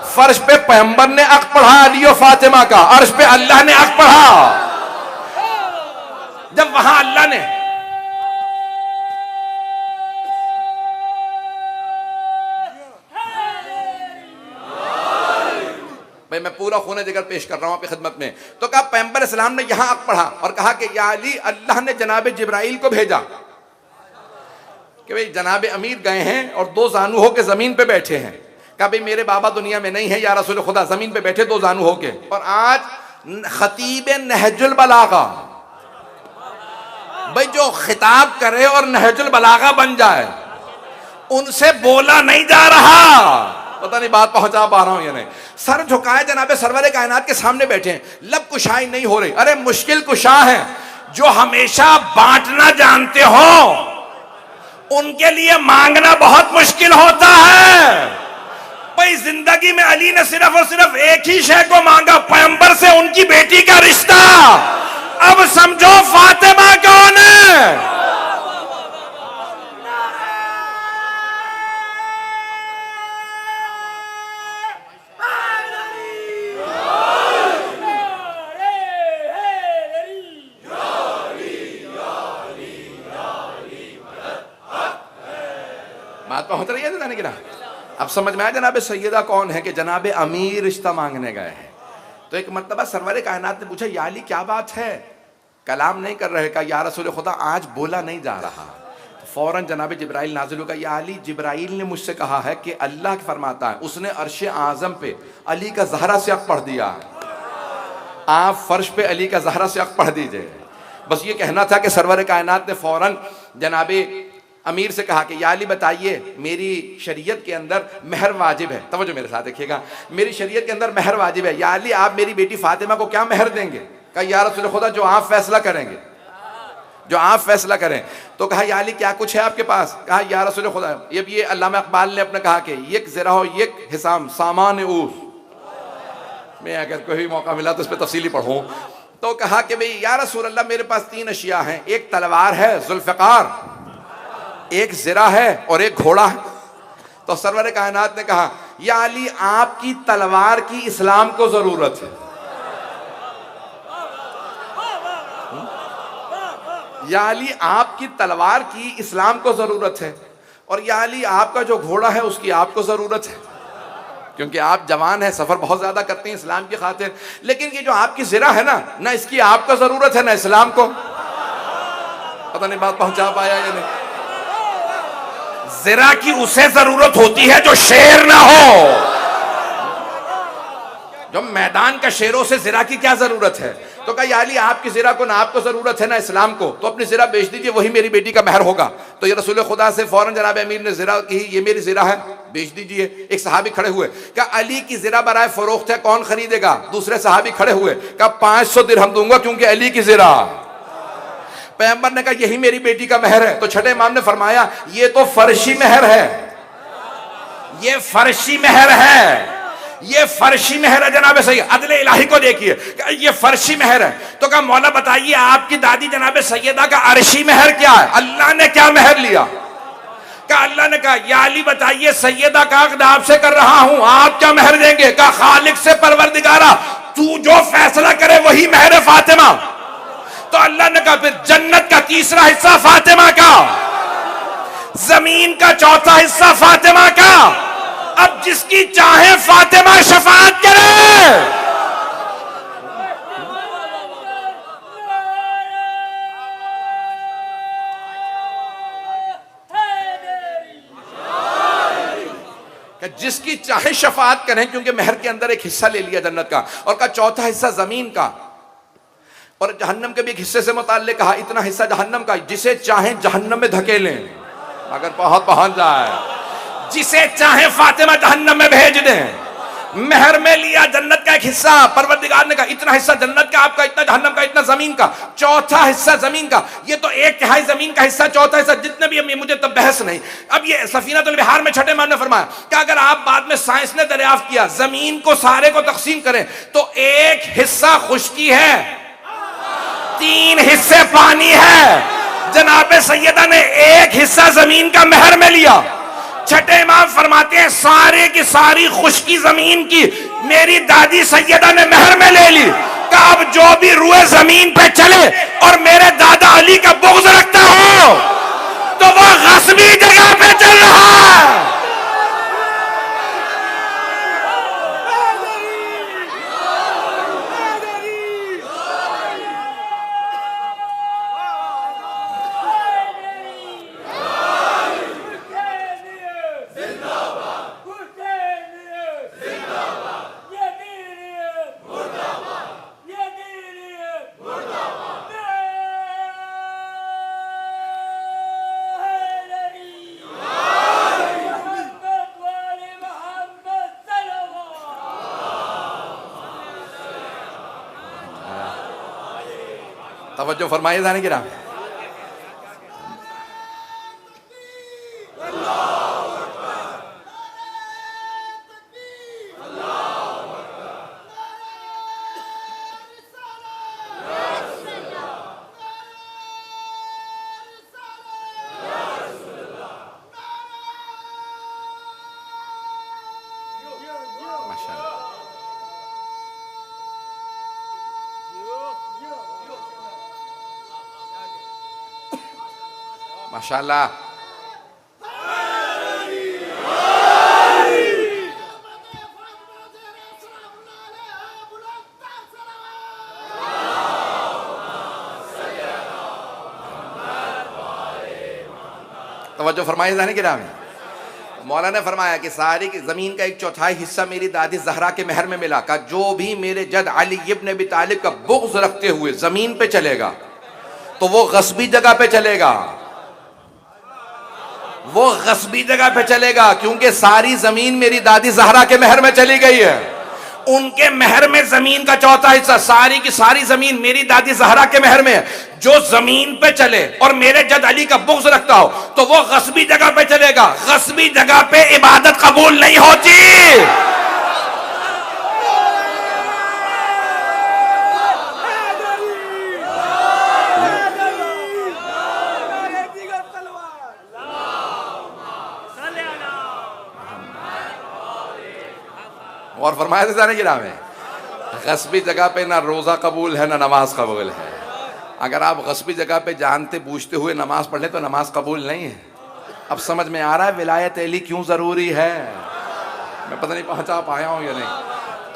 फर्श पे पैगंबर ने अक़ पढ़ा अली और फातिमा का, अर्श पे अल्लाह ने अक़ पढ़ा। जब वहां अल्लाह ने भाई मैं पूरा खूने जिगर पेश कर रहा हूं आपकी खिदमत में, तो कहा पैगंबर इस्लाम ने यहां अक़ पढ़ा और कहा कि या अली, अल्लाह ने जनाब जिब्राइल को भेजा कि भाई जनाब अमीर गए हैं और 2 जानू होके जमीन पे बैठे हैं। कहा भाई मेरे बाबा दुनिया में नहीं है या रसूल खुदा, जमीन पे बैठे 2 जानू होके, और आज खतीब नहजुल बलागा, भाई जो खिताब करे और नहजुल बलागा बन जाए, उनसे बोला नहीं जा रहा। पता नहीं बात पहुंचा पा रहा हूं या नहीं। सर झुकाए जनाबे सरवरे कायनात के सामने बैठे हैं, लब कुशाई नहीं हो रही। अरे मुश्किल कुशा है जो हमेशा बांटना जानते हो, उनके लिए मांगना बहुत मुश्किल होता है। भाई जिंदगी में अली ने सिर्फ और सिर्फ एक ही शय को मांगा, पैगंबर से उनकी बेटी का रिश्ता। अब समझो फातिमा कौन है। बात पहुंच रही है जाने की ना? अब समझ में आया जनाबे सैयदा कौन है कि जनाबे अमीर रिश्ता मांगने गए हैं। तो एक मर्तबा सरवरे कायनात ने पूछा या अली क्या बात है, कलाम नहीं कर रहे? का या रसूल खुदा आज बोला नहीं जा रहा। तो फौरन जनाबे जिब्राइल नाजिल होगा, या अली जिब्राइल ने मुझसे कहा है कि अल्लाह फरमाता है उसने अर्शे आज़म पे अली का ज़हरा से अक़ पढ़ दिया, आप फर्श पे अली का ज़हरा से अक़ पढ़ दीजिए। बस ये कहना था कि सरवर कायनात ने फौरन जनाबे अमीर से कहा कि या अली बताइए मेरी शरीयत के अंदर महर वाजिब है। तवज्जो मेरे साथ देखिएगा, मेरी शरीयत के अंदर महर वाजिब है, या अली आप मेरी बेटी फातिमा को क्या महर देंगे? कहा या रसूल खुदा जो आप फैसला करेंगे, जो आप फैसला करें। तो कहा या अली क्या कुछ है आपके पास? कहा या रसूल खुदा, ये अल्लामा इकबाल ने अपने कहा कि ये ज़रा हो ये हिसाम सामान ऊस, मैं अगर कोई मौका मिला तो उस पर तफसीली पढ़ूँ। तो कहा कि भाई या रसूल अल्लाह मेरे पास 3 अशिया हैं, एक तलवार है जुल्फ़िकार, एक ज़रा है और एक घोड़ा है। तो सरवर कायनात ने कहा या अली आपकी तलवार की इस्लाम को जरूरत है, या अली आपकी तलवार की इस्लाम को जरूरत है, और या अली आपका जो घोड़ा है उसकी आपको जरूरत है, क्योंकि आप जवान हैं, सफर बहुत ज्यादा करते हैं इस्लाम की खातिर। लेकिन ये जो आपकी ज़रा है ना इसकी आपको जरूरत है ना इस्लाम को। पता नहीं बात पहुंचा पाया या नहीं। ज़रा की उसे जरूरत होती है जो शेर ना हो, जो मैदान का शेरों से ज़रा की क्या जरूरत है। तो कहा या अली आपकी ज़रा को ना आपको जरूरत है ना इस्लाम को, तो अपनी ज़रा बेच दीजिए, वही मेरी बेटी का महर होगा। तो ये रसूल खुदा से फौरन जनाब अमीर ने ज़रा की, ये मेरी ज़रा है बेच दीजिए। एक सहाबी खड़े हुए, कहा अली की ज़रा बराए फरोख्त है, कौन खरीदेगा? दूसरे सहाबी खड़े हुए, कहा 500 दिरहम दूंगा क्योंकि अली की ज़रा। पैगंबर ने कहा यही मेरी बेटी का महर है। तो छठे इमाम ने फरमाया ये तो फर्शी महर है, ये फर्शी महर है, ये फर्शी महर है जनाबे सही। अदले इलाही को देखिए, ये फर्शी महर है। तो कहा मौला बताइए आपकी दादी जनाबे सैयदा का अर्शी महर क्या है? अल्लाह ने क्या महर लिया? कहा अल्लाह ने कहा या अली बताइए सैयदा का अक़द आपसे कर रहा हूं, आप क्या महर देंगे? कहा खालिक से परवरदिगारा तू जो फैसला करे वही महर फातिमा। तो अल्लाह ने कहा फिर जन्नत का 3रा हिस्सा फातिमा का, जमीन का 4था हिस्सा फातिमा का। अब जिसकी चाहे फातिमा शफाअत करे। चाहे शफाअत करें, क्योंकि महर के अंदर एक हिस्सा ले लिया जन्नत का, और का चौथा हिस्सा जमीन का, और जहन्नम के भी एक हिस्से से मुताल्लिक कहा इतना हिस्सा जहन्नम का, जिसे चाहे जहन्नम में धकेलें अगर पहुंच जाए, जिसे चाहे फातिमा जहन्नम में भेज दें। महर में लिया जन्नत का एक हिस्सा, परवरदिगार ने कहा इतना हिस्सा जन्नत का आपका, इतना जहन्नम का, इतना जमीन का, चौथा हिस्सा जमीन का। ये तो 1/3 जमीन का हिस्सा, चौथा हिस्सा जितने भी, मुझे तब बहस नहीं। अब ये सफीनतुल बिहार में छठे इमाम ने फरमाया कि अगर आप बाद में साइंस ने दरियाफ्त किया जमीन को सारे को तकसीम करें तो एक हिस्सा खुश्की है, 3 हिस्से पानी है। जनाब सैयदा ने एक हिस्सा जमीन का महर में लिया। छठे इमाम फरमाते हैं सारे की सारी खुश्की जमीन की मेरी दादी सैयदा ने महर में ले ली। का अब जो भी रुए जमीन पे चले और मेरे दादा अली का बुग़्ज़ रखता हो तो वो गस्बी जगह पे चल रहा है। तवज्जो फरमाइए जाने की राह। माशाअल्लाह। तवज्जो फरमाइए जाने की राह में। मौला ने फरमाया कि सारी की जमीन का 1/4 हिस्सा मेरी दादी जहरा के महर में मिला। का जो भी मेरे जद अली इब्न अबी तालिब का बुग़्ज़ रखते हुए जमीन पे चलेगा तो वो गस्बी जगह पे चलेगा, वो गस्बी जगह पे चलेगा, क्योंकि सारी जमीन मेरी दादी जहरा के महर में चली गई है। उनके महर में जमीन का चौथा हिस्सा, सारी की सारी जमीन मेरी दादी जहरा के महर में है। जो जमीन पे चले और मेरे जद अली का बुग़्ज़ रखता हो तो वो गस्बी जगह पे चलेगा। गस्बी जगह पे इबादत कबूल नहीं होती। और फरमाया जाने की राह में गस्बी जगह पे ना रोज़ा कबूल है ना नमाज कबूल है। अगर आप गस्बी जगह पे जानते बूझते हुए नमाज पढ़ ले तो नमाज कबूल नहीं है। अब समझ में आ रहा है विलायत अली क्यों ज़रूरी है। मैं पता नहीं पहुंचा पाया हूँ या नहीं।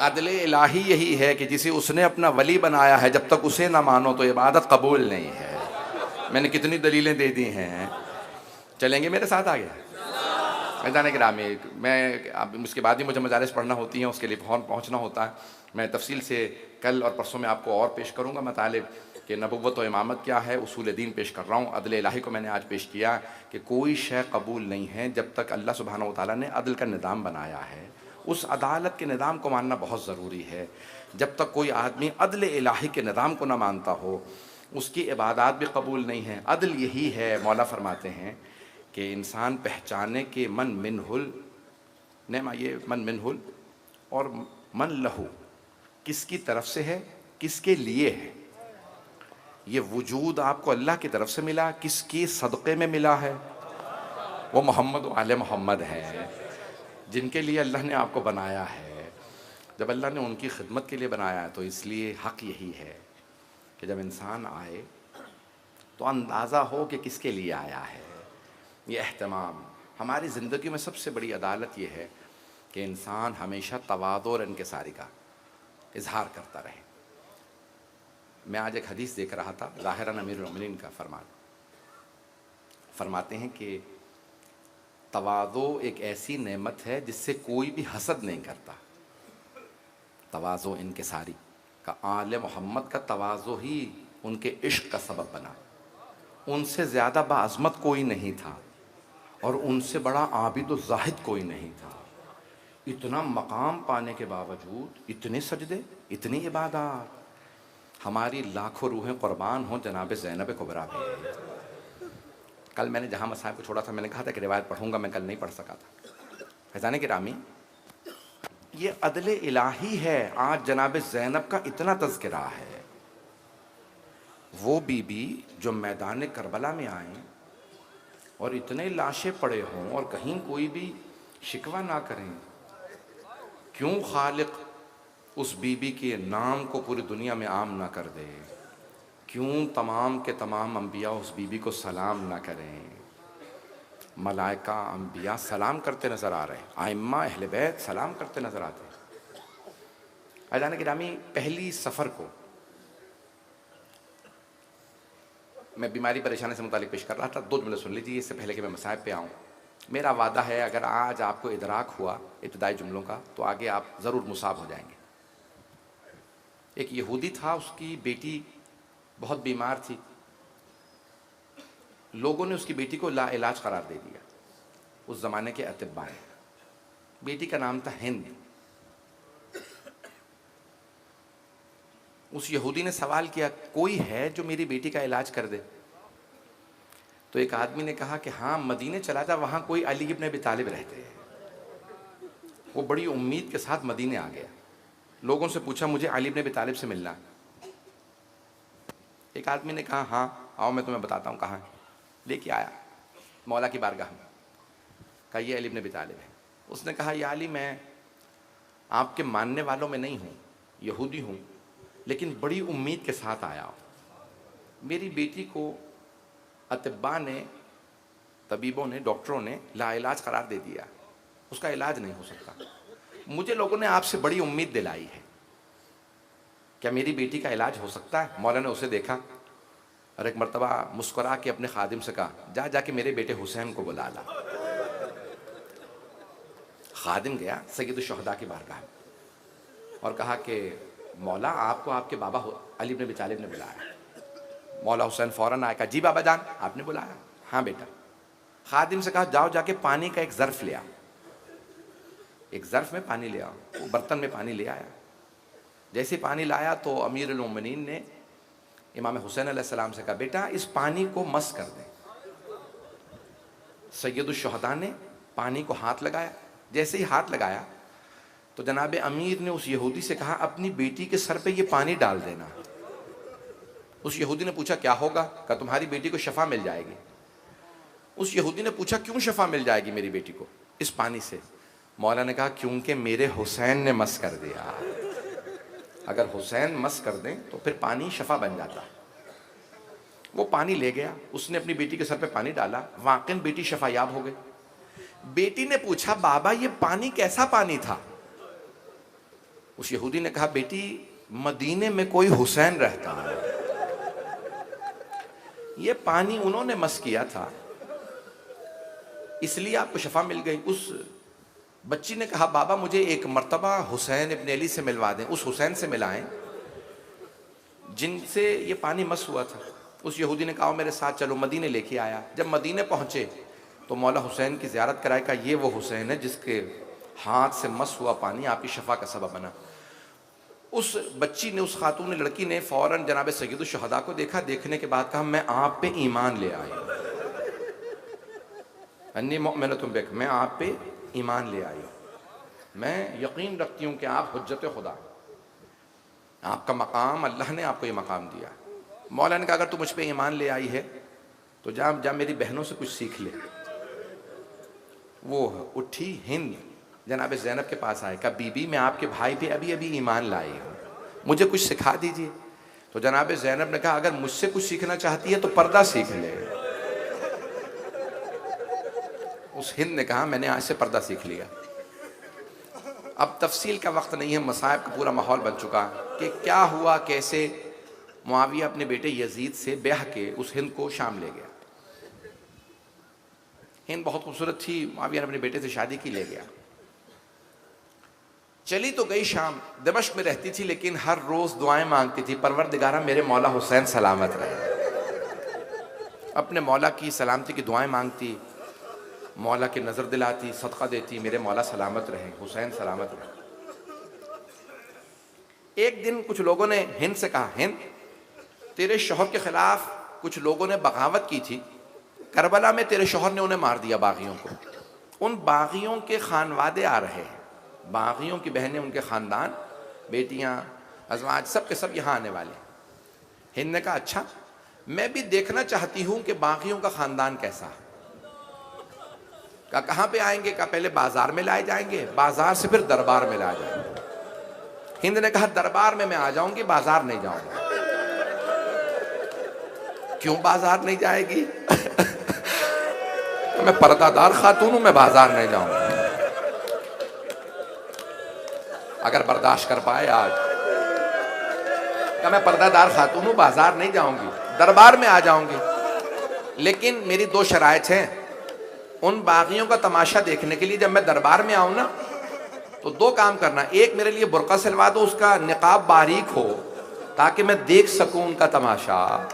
अदले इलाही यही है कि जिसे उसने अपना वली बनाया है जब तक उसे ना मानो तो इबादत कबूल नहीं है। मैंने कितनी दलीलें दे दी हैं, चलेंगे मेरे साथ आगे मैदान के राह में। मैं अब उसके बाद ही मुझे मजालिस पढ़ना होती हैं, उसके लिए फ़ौरन पहुंचना होता है। मैं तफसील से कल और परसों में आपको और पेश करूंगा मतालिब कि नबुव्वत और इमामत क्या है, उसूल दीन पेश कर रहा हूँ। अदल इलाही को मैंने आज पेश किया कि कोई शय कबूल नहीं है जब तक अल्लाह सुब्हानहू व तआला ने अदल का निज़ाम बनाया है। उस अदालत के निज़ाम को मानना बहुत ज़रूरी है। जब तक कोई आदमी अदल इलाही के निज़ाम को ना मानता हो उसकी इबादत भी कबूल नहीं है। अदल यही है, मौला फरमाते हैं कि इंसान पहचाने के मन मिनहुल नेमा, ये मन मिनहुल और मन लहू किसकी तरफ से है, किसके लिए है। ये वजूद आपको अल्लाह की तरफ से मिला, किसके सदक़े में मिला है, वो मोहम्मद व आले मोहम्मद हैं जिनके लिए अल्लाह ने आपको बनाया है। जब अल्लाह ने उनकी खिदमत के लिए बनाया है तो इसलिए हक़ यही है कि जब इंसान आए तो अंदाज़ा हो कि किसके लिए आया है। ये एहतमाम हमारी ज़िंदगी में सबसे बड़ी अदालत ये है कि इंसान हमेशा तवाज़ु और इनकिसारी का इजहार करता रहे। मैं आज एक हदीस देख रहा था, ज़ाहिरन अमीरुल मोमिनीन का फरमाते हैं कि तवाज़ो एक ऐसी नेमत है जिससे कोई भी हसद नहीं करता। तवाज़ो इनकिसारी का आले मोहम्मद का तवाज़ो ही उनके इश्क का सबब बना। उनसे ज़्यादा बाअज़मत कोई नहीं था और उनसे बड़ा आबिद व ज़ाहिद कोई नहीं था। इतना मकाम पाने के बावजूद इतने सजदे, इतनी इबादत। हमारी लाखों रूहें कुर्बान हों जनाब ज़ैनब कुबरा पे। कल मैंने जहाँ मसाइब को छोड़ा था, मैंने कहा था कि रिवायत पढ़ूंगा, मैं कल नहीं पढ़ सका था। फैज़ान गिरामी, ये अदले इलाही है। आज जनाब ज़ैनब का इतना तज़किरा है। वो बीबी जो मैदान करबला में आए और इतने लाशें पड़े हों और कहीं कोई भी शिकवा ना करें, क्यों खालिक उस बीबी के नाम को पूरी दुनिया में आम ना कर दे? क्यों तमाम के तमाम अंबिया उस बीबी को सलाम ना करें? मलाइका अंबिया सलाम करते नज़र आ रहे हैं, आइम्मा अहले बैत सलाम करते नज़र आते हैं। अज़ान गिरामी, पहली सफ़र को मैं बीमारी परेशानी से मुतालिक पेश कर रहा था। 2 जुमले सुन लीजिए इससे पहले कि मैं मसाइब पे आऊँ। मेरा वादा है अगर आज आपको इदराक हुआ इब्तदाई जुमलों का तो आगे आप ज़रूर मुसाब हो जाएंगे। एक यहूदी था, उसकी बेटी बहुत बीमार थी। लोगों ने उसकी बेटी को लाइलाज करार दे दिया, उस ज़माने के अतिब्बा ने। बेटी का नाम था हिंद। उस यहूदी ने सवाल किया, कोई है जो मेरी बेटी का इलाज कर दे? तो एक आदमी ने कहा कि हाँ, मदीने चला जा, वहाँ कोई अली इब्न अबी तालिब रहते हैं। वो बड़ी उम्मीद के साथ मदीने आ गया। लोगों से पूछा, मुझे अली इब्न अबी तालिब से मिलना। एक आदमी ने कहा, हाँ आओ, मैं तुम्हें बताता हूँ कहाँ है। लेके आया मौला की बारगाह में, कहा ये अली इब्न अबी तालिब है। उसने कहा, या अली, मैं आपके मानने वालों में नहीं हूँ, यहूदी हूँ, लेकिन बड़ी उम्मीद के साथ आया हूँ। मेरी बेटी को अतिब्बा ने, तबीबों ने, डॉक्टरों ने लाइलाज करार दे दिया, उसका इलाज नहीं हो सकता। मुझे लोगों ने आपसे बड़ी उम्मीद दिलाई है, क्या मेरी बेटी का इलाज हो सकता है? मौला ने उसे देखा और एक मर्तबा मुस्कुरा के अपने खादिम से कहा, जा जाके मेरे बेटे हुसैन को बुला ला। खादिम गया सैयदुल शुहदा की बारगाह में और कहा कि मौला, आपको आपके बाबा अली इब्न अबी तालिब ने बुलाया। मौला हुसैन फ़ौरन आया, कहा, जी बाबा जान, आपने बुलाया? हाँ बेटा। खादिम से कहा, जाओ जाके पानी का एक ज़र्फ़ ले आओ। एक ज़र्फ़ में पानी ले आओ। वो बर्तन में पानी ले आया। जैसे पानी लाया तो अमीरुल मोमिनीन ने इमाम हुसैन अलैहिस्सलाम से कहा, बेटा इस पानी को मस कर दें। सैयदुल शुहदा ने पानी को हाथ लगाया। जैसे ही हाथ लगाया तो जनाब अमीर ने उस यहूदी से कहा, अपनी बेटी के सर पे ये पानी डाल देना। उस यहूदी ने पूछा, क्या होगा? कहा, तुम्हारी बेटी को शफा मिल जाएगी। उस यहूदी ने पूछा, क्यों शफा मिल जाएगी मेरी बेटी को इस पानी से? मौला ने कहा, क्योंकि मेरे हुसैन ने मस कर दिया। अगर हुसैन मस कर दें तो फिर पानी शफा बन जाता। वो पानी ले गया, उसने अपनी बेटी के सर पे पानी डाला, वाक़ई बेटी शफायाब हो गई। बेटी ने पूछा, बाबा ये पानी कैसा पानी था? उस यहूदी ने कहा, बेटी मदीने में कोई हुसैन रहता है, ये पानी उन्होंने मस किया था, इसलिए आपको शफा मिल गई। उस बच्ची ने कहा, बाबा मुझे एक मर्तबा हुसैन इब्न अली से मिलवा दें, उस हुसैन से मिलाएं जिनसे ये पानी मस हुआ था। उस यहूदी ने कहा, मेरे साथ चलो। मदीने लेके आया। जब मदीने पहुंचे तो मौला हुसैन की ज़ियारत कराई। का ये वो हुसैन है जिसके हाथ से मस हुआ पानी आपकी शफा का सबब बना। उस बच्ची ने, उस खातून लड़की ने फ़ौरन जनाब सैयदुल शुहदा को देखा। देखने के बाद कहा, मैं आप पे ईमान ले आई, अन्नी मुअमिनतुन बिक, मैं आप पे ईमान ले आई, मैं यकीन रखती हूँ कि आप हुज्जत खुदा, आपका मकाम, अल्लाह ने आपको ये मकाम दिया। मौला ने कहा, अगर तू मुझ पे ईमान ले आई है तो जा जा मेरी बहनों से कुछ सीख ले। वो उठी हिंद जनाब ज़ैनब के पास आए। कहा, बीबी मैं आपके भाई पे अभी अभी ईमान लाई हूँ, मुझे कुछ सिखा दीजिए। तो जनाब ज़ैनब ने कहा, अगर मुझसे कुछ सीखना चाहती है तो पर्दा सीख ले। उस हिंद ने कहा, मैंने आज से पर्दा सीख लिया। अब तफसील का वक्त नहीं है, मसाइब का पूरा माहौल बन चुका कि क्या हुआ, कैसे मुआविया अपने बेटे यजीद से ब्याह के उस हिंद को शाम ले गया। हिंद बहुत खूबसूरत थी, मुआविया ने अपने बेटे से शादी की, ले गया। चली तो गई शाम, दमिश्क में रहती थी, लेकिन हर रोज दुआएं मांगती थी, परवरदिगारा मेरे मौला हुसैन सलामत रहे। अपने मौला की सलामती की दुआएं मांगती, मौला की नजर दिलाती, सदका देती, मेरे मौला सलामत रहे, हुसैन सलामत रहे। एक दिन कुछ लोगों ने हिंद से कहा, हिंद तेरे शौहर के खिलाफ कुछ लोगों ने बगावत की थी, करबला में तेरे शौहर ने उन्हें मार दिया, बागियों को। उन बागियों के खानवादे आ रहे हैं, बागियों की बहनें, उनके खानदान, बेटियां, अजवाज, सब के सब यहाँ आने वाले। हिंद ने कहा अच्छा, मैं भी देखना चाहती हूं कि बागियों का खानदान कैसा है। कहा कहाँ पे आएंगे? कहा पहले बाजार में लाए जाएंगे, बाजार से फिर दरबार में लाए जाएंगे। हिंद ने कहा दरबार में मैं आ जाऊंगी, बाजार नहीं जाऊंगी। क्यों बाजार नहीं जाएगी? तो मैं पर्दादार खातून हूं, मैं बाजार नहीं जाऊंगी। अगर बर्दाश्त कर पाए आज, मैं पर्दादार खातून हूं, बाजार नहीं जाऊंगी, दरबार में आ जाऊंगी, लेकिन मेरी दो शराइत हैं। उन बागियों का तमाशा देखने के लिए जब मैं दरबार में आऊं ना, तो दो काम करना, एक मेरे लिए बुर्का सिलवा दो, उसका निकाब बारीक हो ताकि मैं देख सकूं उनका तमाशा।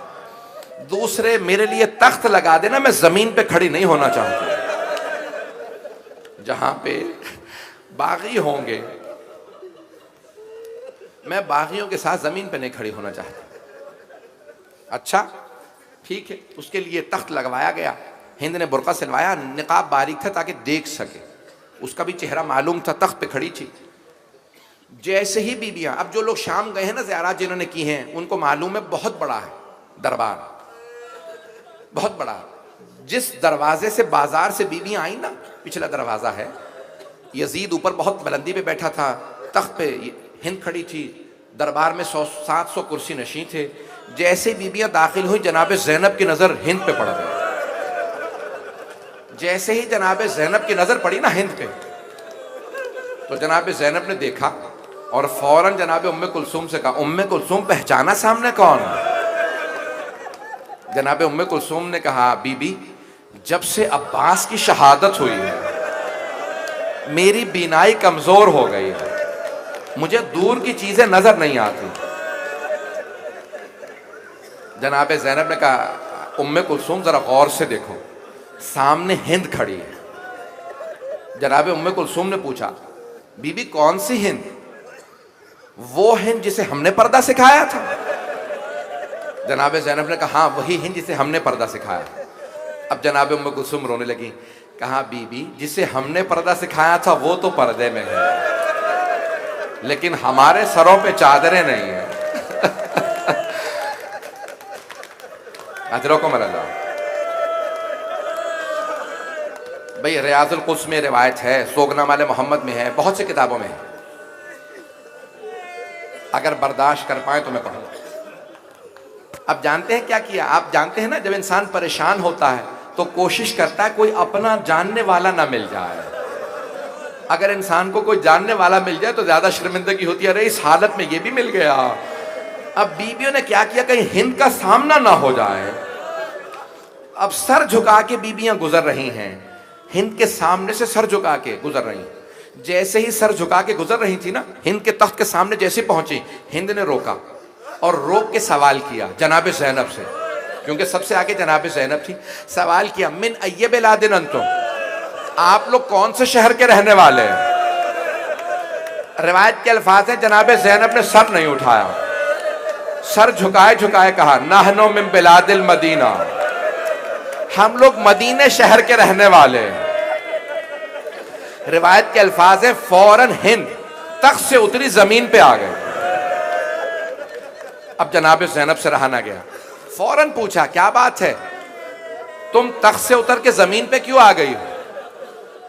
दूसरे मेरे लिए तख्त लगा देना, मैं जमीन पे खड़ी नहीं होना चाहती, जहां पे बागी होंगे मैं बागियों के साथ जमीन पे नहीं खड़ी होना चाहती। अच्छा ठीक है, उसके लिए तख्त लगवाया गया। हिंद ने बुर्का सिलवाया, निकाब बारीक था ताकि देख सके, उसका भी चेहरा मालूम था, तख्त पे खड़ी थी। जैसे ही बीबियां, अब जो लोग शाम गए हैं ना ज़ियारत जिन्होंने की हैं, उनको मालूम है बहुत बड़ा है दरबार, बहुत बड़ा। जिस दरवाजे से बाजार से बीबियां आई ना, पिछला दरवाजा है, यजीद ऊपर बहुत बुलंदी पे बैठा था, तख्त पे हिंद खड़ी थी, दरबार में 700 कुर्सी नशीं थे। जैसे बीबियां दाखिल हुई, जनाब ज़ैनब की नजर हिंद पे पड़ गई। जैसे ही जनाब ज़ैनब की नजर पड़ी ना हिंद पे, तो जनाब ज़ैनब ने देखा और फौरन जनाब उम्मे कुलसूम से कहा, उम्मे कुलसूम पहचाना सामने कौन? जनाब उम्मे कुलसूम ने कहा, बीबी जब से अब्बास की शहादत हुई है मेरी बीनाई कमजोर हो गई है, मुझे दूर की चीजें नजर नहीं आती। जनाब ज़ैनब ने कहा, उम्मे कुलसूम जरा गौर से देखो, सामने हिंद खड़ी है। जनाब उम्मे कुलसूम ने पूछा, बीबी कौन सी हिंद? वो हिंद जिसे हमने पर्दा सिखाया था। जनाब ज़ैनब ने कहा, हाँ वही हिंद जिसे हमने पर्दा सिखाया। अब जनाब उम्मे कुलसूम रोने लगी, कहा बीबी जिसे हमने पर्दा सिखाया था वो तो पर्दे में है, लेकिन हमारे सरों पे चादरें नहीं है। अजरों को मर जाओ भाई। रियाजुल कुद्स में रिवायत है, सोगनामाले मोहम्मद में है, बहुत सी किताबों में है। अगर बर्दाश्त कर पाए तो मैं पढ़ूंगा। अब जानते हैं क्या किया? आप जानते हैं ना, जब इंसान परेशान होता है तो कोशिश करता है कोई अपना जानने वाला ना मिल जाए। अगर इंसान को कोई जानने वाला मिल जाए तो ज्यादा शर्मिंदगी होती है, अरे इस हालत में ये भी मिल गया। अब बीबियों ने क्या किया, कहीं हिंद का सामना ना हो जाए। अब सर झुका के बीबियां गुजर रही हैं, हिंद के सामने से सर झुका के गुजर रही। जैसे ही सर झुका के गुजर रही थी ना, हिंद के तख्त के सामने जैसे पहुंची, हिंद ने रोका और रोक के सवाल किया जनाब ज़ैनब से, क्योंकि सबसे आगे जनाब ज़ैनब थी। सवाल किया, मिन अय्य बिलादिन अंतुम, आप लोग कौन से शहर के रहने वाले हैं? रिवायत के अल्फाज हैं, जनाब ज़ैनब ने सर नहीं उठाया, सर झुकाए झुकाए कहा, नहनु मिन बिलादिल मदीना, हम लोग मदीने शहर के रहने वाले हैं। रिवायत के अल्फाज है, फौरन हिंद तख्त से उतरी, जमीन पे आ गए। अब जनाब ज़ैनब से रहा ना गया, फौरन पूछा, क्या बात है, तुम तख्त से उतर के जमीन पे क्यों आ गई हो?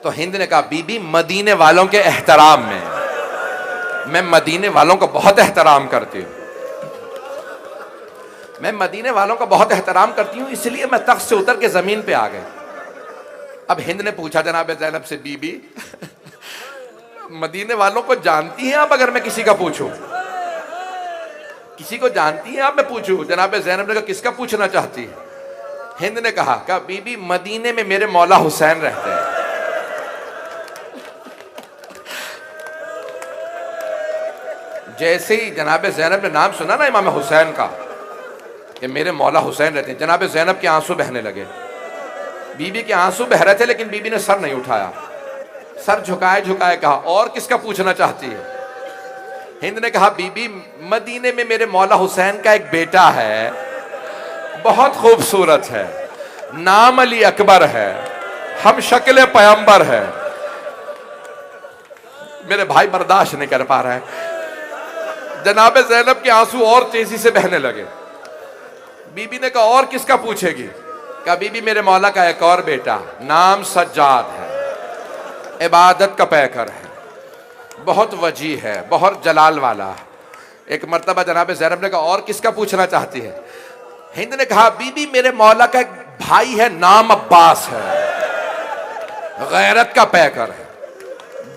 तो हिंद ने कहा, बीबी मदीने वालों के एहतराम में, मैं मदीने वालों को बहुत एहतराम करती हूँ, मैं मदीने वालों का बहुत एहतराम करती हूँ, इसलिए मैं तख्त से उतर के जमीन पे आ गए। अब हिंद ने पूछा जनाब ज़ैनब से, बीबी मदीने वालों को जानती हैं आप? अगर मैं किसी का पूछूं, किसी को जानती हैं आप? मैं पूछूं? जनाब ज़ैनब ने कहा, किसका पूछना चाहती है? हिंद ने कहा बीबी मदीने में मेरे मौला हुसैन रहते हैं। जैसे ही जनाब ज़ैनब ने नाम सुना ना इमाम हुसैन का कि मेरे मौला हुसैन रहते हैं, जनाब ज़ैनब के आंसू बहने लगे। बीबी के आंसू बह रहे थे लेकिन बीबी ने सर नहीं उठाया, सर झुकाए झुकाए कहा और किसका पूछना चाहती है? हिंद ने कहा बीबी मदीने में मेरे मौला हुसैन का एक बेटा है, बहुत खूबसूरत है, नाम अली अकबर है, हम शक्ल पैगंबर है। मेरे भाई बर्दाश्त नहीं कर पा रहे हैं। जनाब ज़ैनब के आंसू और तेजी से बहने लगे। बीबी ने कहा और किसका पूछेगी? कहा बीबी मेरे मौला का एक और बेटा, नाम सज्जाद है, इबादत का पैकर है, बहुत वजी है, बहुत जलाल वाला है। एक मर्तबा जनाब ज़ैनब ने कहा और किसका पूछना चाहती है? हिंद ने कहा बीबी मेरे मौला का एक भाई है, नाम अब्बास है, गैरत का पैकर है,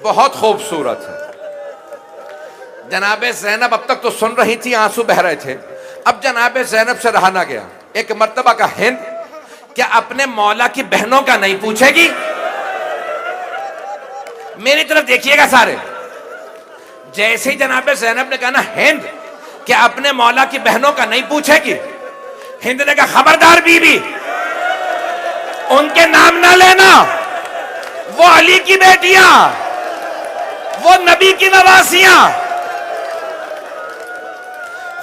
बहुत खूबसूरत है। जनाब ज़ैनब अब तक तो सुन रही थी, आंसू बह रहे थे। अब जनाब ज़ैनब से रहा ना गया। एक मर्तबा का हिंद क्या अपने मौला की बहनों का नहीं पूछेगी? मेरी तरफ देखिएगा सारे। जैसे ही जनाब ज़ैनब ने कहा ना हिंद क्या अपने मौला की बहनों का नहीं पूछेगी, हिंद ने कहा खबरदार बीबी, उनके नाम ना लेना, वो अली की बेटियां, वो नबी की नवासियां,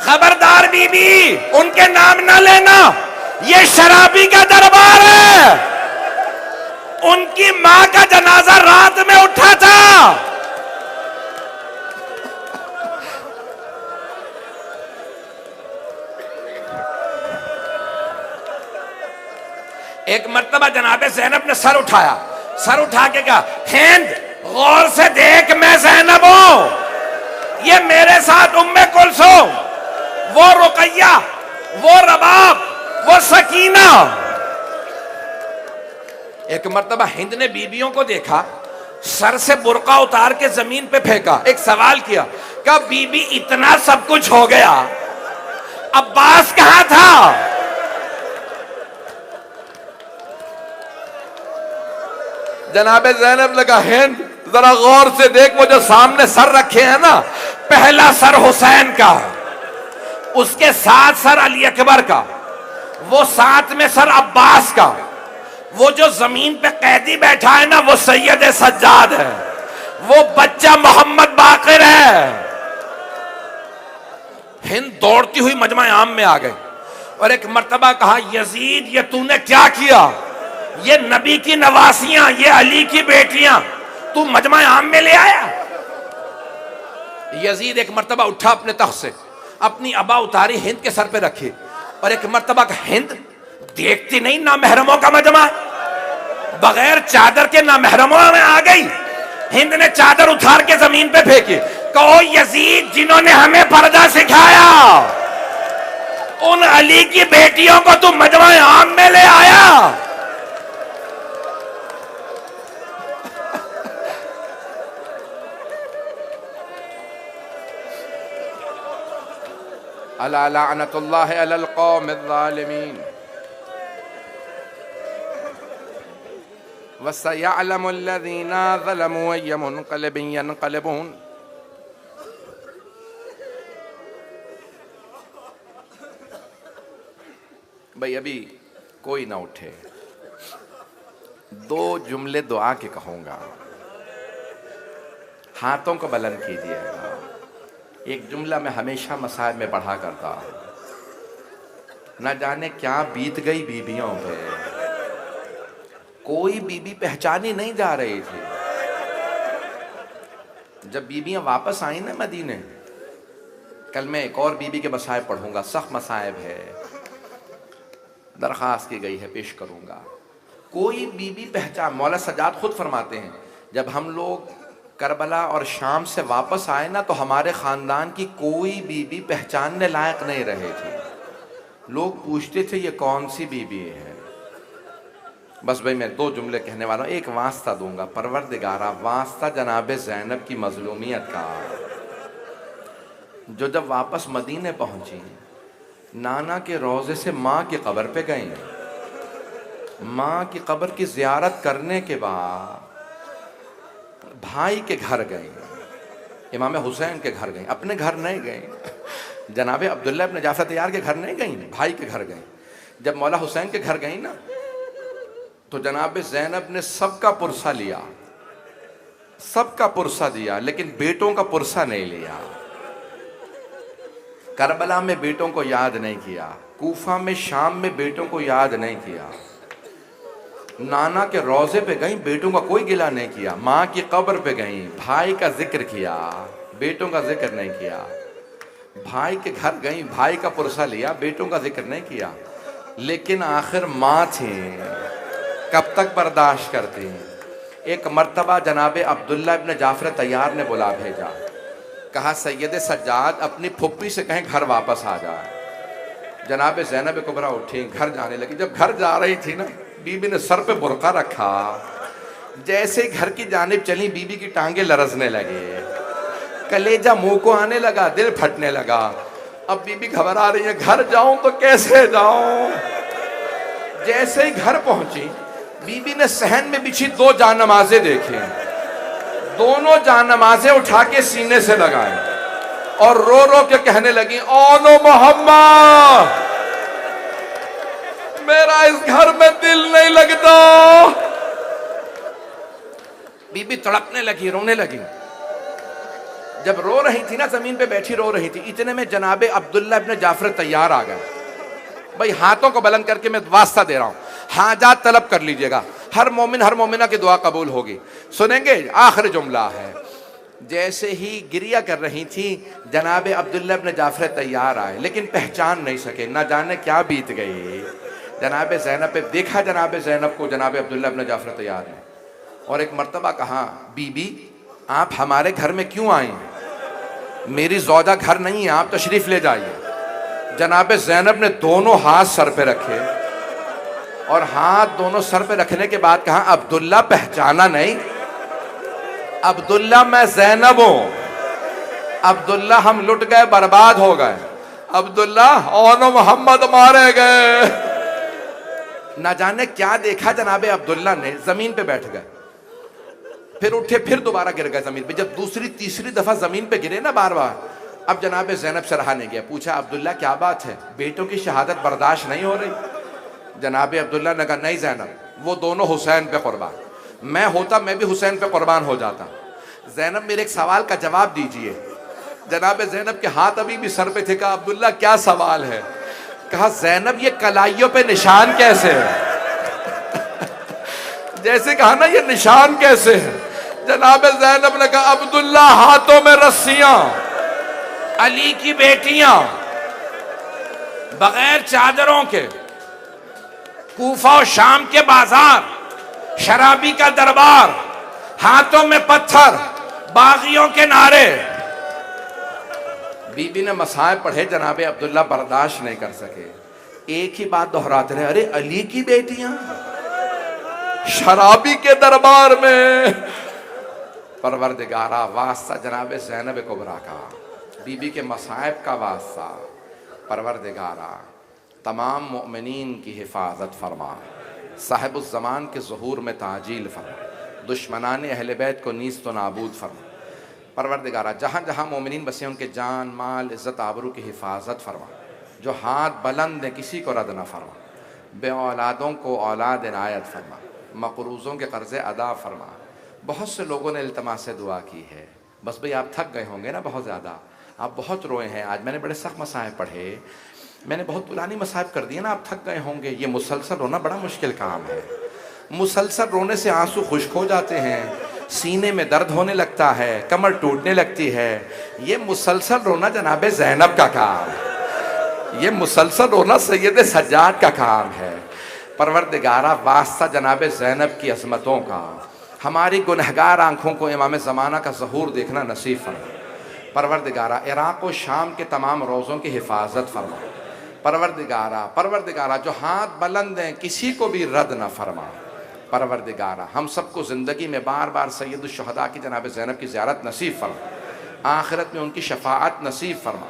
खबरदार बीबी उनके नाम ना लेना, ये शराबी का दरबार है। उनकी मां का जनाजा रात में उठा था। एक मर्तबा जनाब ज़ैनब ने सर उठाया, सर उठा के कहा हिंद गौर से देख, मैं ज़ैनब हूं, ये मेरे साथ उम्मे कुलसूम, वो रुकैया, वो रबाब, वो सकीना। एक मर्तबा हिंद ने बीबियों को देखा, सर से बुर्का उतार के जमीन पे फेंका, एक सवाल किया, क्या बीबी इतना सब कुछ हो गया, अब्बास कहां था? जनाब ज़ैनब लगा हिंद जरा गौर से देख, वो जो सामने सर रखे हैं ना, पहला सर हुसैन का, उसके साथ सर अली अकबर का, वो साथ में सर अब्बास का, वो जो जमीन पे कैदी बैठा है ना वो सैयद सज्जाद है, वो बच्चा मोहम्मद बाकिर है। हिंद दौड़ती हुई मजमा आम में आ गई और एक मर्तबा कहा यजीद ये तूने क्या किया? ये नबी की नवासियां, ये अली की बेटियां तू मजमा आम में ले आया? यजीद एक मर्तबा उठा अपने तख्त से, अपनी अबा उतारी, हिंद के सर पे रखी और एक मर्तबा का हिंद देखती नहीं ना महरमों का मजमा, बगैर चादर के ना महरमों में आ गई। हिंद ने चादर उतार के जमीन पे फेंकी, कहो यजीद जिन्होंने हमें पर्दा सिखाया उन अली की बेटियों को तू मजमा आम में ले आया। अला लअनतुल्लाहि अलल कौमिज़्ज़ालिमीन वसयअलमुल्लज़ीना ज़लमू अय्य मुनक़लिबिन यनक़लिबून। भाई अभी कोई ना उठे, दो जुमले दुआ के कहूंगा, हाथों को बुलंद कीजिएगा। एक जुमला मैं हमेशा मसाइब में पढ़ा करता हूँ, न जाने क्या बीत गई बीबियों पे, कोई बीबी पहचानी नहीं जा रही थी। जब बीबियां वापस आई ना मदीने, कल मैं एक और बीबी के मसाइब पढ़ूंगा, सख्त मसाइब है, दरख्वास्त की गई है, पेश करूंगा। कोई बीबी पहचान, मौला सज्जाद खुद फरमाते हैं जब हम लोग करबला और शाम से वापस आए ना तो हमारे ख़ानदान की कोई बीबी पहचानने लायक नहीं रहे थे। लोग पूछते थे ये कौन सी बीबी है। बस भाई मैं दो जुमले कहने वाला हूँ, एक वास्ता दूंगा, परवरदिगारा वास्ता जनाब ज़ैनब की मजलूमियत का, जो जब वापस मदीने पहुंची नाना के रोज़े से माँ की कब्र पे गई माँ की कब्र की ज़ियारत करने के बाद भाई के घर गए, इमाम हुसैन के घर गए, अपने घर नहीं गए, जनाब अब्दुल्ला इब्न जाफर तैयार के घर नहीं गई, भाई के घर गई। जब मौला हुसैन के घर गई ना तो जनाब ज़ैनब ने सबका पुरसा लिया, सबका पुरसा दिया, लेकिन बेटों का पुरसा नहीं लिया। करबला में बेटों को याद नहीं किया, कूफा में शाम में बेटों को याद नहीं किया, नाना के रोजे पे गई, बेटों का कोई गिला नहीं किया, माँ की कब्र पे गई, भाई का जिक्र किया, बेटों का जिक्र नहीं किया। भाई के घर गई, भाई का पुरसा लिया, बेटों का जिक्र नहीं किया। लेकिन आखिर माँ थी, कब तक बर्दाश्त करती। एक मर्तबा जनाबे अब्दुल्ला इब्न जाफर तैयार ने बुला भेजा, कहा सैयद सज्जाद अपनी फुप्पी से कहें घर वापस आ जाए। जनाब ज़ैनब कुबरा उठी, घर जाने लगी। जब घर जा रही थी ना, बीबी ने सर पे बुरका रखा, जैसे घर की जानिब चली बीबी की टांगे लरजने लगे, कलेजा मुंह को आने लगा, दिल फटने लगा। अब बीबी घबरा रही है, घर जाऊं तो कैसे जाऊं। जैसे ही घर पहुंची, बीबी ने सहन में बिछी 2 जानमाज़ें देखी, दोनों जानमाज़ें उठा के सीने से लगाए और रो रो के कहने लगी, ओनो मोहम्मद, मेरा इस घर में दिल नहीं लगता। बीबी तड़पने लगी, रोने लगी। जब रो रही थी ना, जमीन पे बैठी रो रही थी, इतने में जनाबे अब्दुल्ला इब्न जाफर तैयार आ गए। भाई हाथों को बुलंद करके मैं वास्ता दे रहा हूं, हाजात तलब कर लीजिएगा, हर मोमिन हर मोमिना की दुआ कबूल होगी। सुनेंगे, आखिरी जुमला है। जैसे ही गिरिया कर रही थी, जनाबे अब्दुल्ला इब्न जाफर तैयार आए, लेकिन पहचान नहीं सके, ना जाने क्या बीत गई। जनाब ज़ैनब पे देखा, जनाब ज़ैनब को जनाब अब्दुल्ला इब्न जाफर तैयार है, और एक मर्तबा कहा, बीबी आप हमारे घर में क्यों आई? मेरी ज़ौजा घर नहीं है, आप तशरीफ ले जाइए। जनाब ज़ैनब ने दोनों हाथ सर पे रखे और हाथ दोनों सर पे रखने के बाद कहा, अब्दुल्ला पहचाना नहीं? अब्दुल्ला मैं ज़ैनब हूं, अब्दुल्ला हम लुट गए, बर्बाद हो गए, अब्दुल्ला ओनो मोहम्मद मारे गए। ना जाने क्या देखा जनाबे अब्दुल्ला ने, जमीन पे बैठ गए, फिर उठे, फिर दोबारा गिर गए जमीन पे। जब दूसरी तीसरी दफा जमीन पे गिरे ना बार बार, अब जनाबे ज़ैनब से रहा नहीं गया, पूछा, अब्दुल्ला क्या बात है, बेटों की शहादत बर्दाश्त नहीं हो रही? जनाबे अब्दुल्ला ने कहा, नहीं ज़ैनब, वो दोनों हुसैन पे कुर्बान, मैं होता मैं भी हुसैन पे कुर्बान हो जाता। ज़ैनब मेरे एक सवाल का जवाब दीजिए। जनाबे ज़ैनब के हाथ अभी भी सर पे थे। कहा, अब्दुल्ला क्या सवाल है? कहा, ज़ैनब ये कलाइयों पे निशान कैसे है? जैसे कहा ना, ये निशान कैसे है? जनाब ज़ैनब ने कहा, अब्दुल्ला हाथों में रस्सियां, अली की बेटियां बगैर चादरों के, कूफा और शाम के बाजार, शराबी का दरबार, हाथों में पत्थर, बागियों के नारे। बीबी ने मसाइब पढ़े, जनाबे अब्दुल्ला बर्दाश्त नहीं कर सके, एक ही बात दोहराते रहे, अरे अली की बेटियां शराबी के दरबार में। परवरदिगारा, वास्ता जनाबे ज़ैनब कुबरा का, बीबी के मसाइब का वास्ता। परवरदिगारा, तमाम मोमिनीन की हिफाजत फरमा, साहिबुज़ ज़मान के ज़ुहूर में ताजील फरमा, दुश्मनान अहले बैत को नीस्त व नाबूद फरमा। परवरदिगारा, जहाँ जहाँ मोमिनीन बसे उनके जान माल इज़्ज़त आबरू की हिफाजत फरमा, जो हाथ बुलंद है किसी को रद्द न फरमा, बे औलादों को औलाद इनायत फरमा, मक़रूज़ों के कर्ज़े अदा फरमा। बहुत से लोगों ने इल्तमास से दुआ की है, बस भाई आप थक गए होंगे ना, बहुत ज़्यादा आप बहुत रोए हैं। आज मैंने बड़े सख्त मसाइब पढ़े, मैंने बहुत पुरानी मसाइब कर दिए ना, आप थक गए होंगे। ये मुसलसल रोना बड़ा मुश्किल काम है, मुसलसल रोने से आंसू खुश्क हो जाते हैं, सीने में दर्द होने लगता है, कमर टूटने लगती है। ये मुसलसल रोना जनाबे ज़ैनब का काम है, ये मुसलसल रोना सैयद सज्जाद का काम है। परवरदिगारा, वास्ता जनाबे ज़ैनब की अज़मतों का, हमारी गुनहगार आँखों को इमाम ज़माना का ज़हूर देखना नसीब फरमा। परवरदिगारा, इराक़ व शाम के तमाम रोज़ों की हिफाजत फरमा। परवरदिगारा, जो हाथ बुलंद हैं किसी को भी रद्द न फरमा। परवरदिगारा, हम सबको ज़िंदगी में बार बार सैयदुश शुहदा की जनाब ज़ैनब की ज़ियारत नसीब फरमा, आखिरत में उनकी शफ़ाअत नसीब फरमा।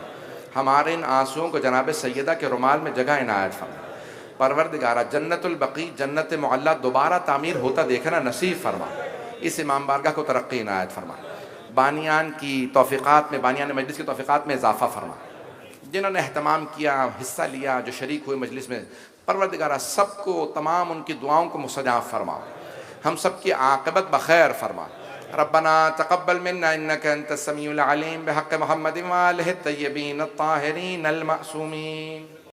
हमारे इन आंसुओं को जनाब सैयदा के रुमाल में जगह इनायत फरमा। परवरदिगारा जन्नतुल बकी जन्नत मुअल्ला दोबारा तामीर होता देखना नसीब फरमा, इस इमाम बारगाह को तरक्की इनायत फरमा, बानियान की तौफ़ीक़ात में, बानियान मजलिस की तौफ़ीक़ात में इजाफ़ा फरमा, जिन्होंने अहतमाम किया, हिस्सा लिया, जो शरीक हुए मजलिस में, परवरदिगारा सबको, तमाम उनकी दुआओं को मुस्तजाब फरमा, हम सब की आक़िबत बखैर फरमा। रब्बना तक़ब्बल मिन्ना इन्नका अंतस समीउल अलीम बिहक़्क़ि मुहम्मदिन व आलिहि तय्यबीन अत्ताहिरीन अल मासूमीन।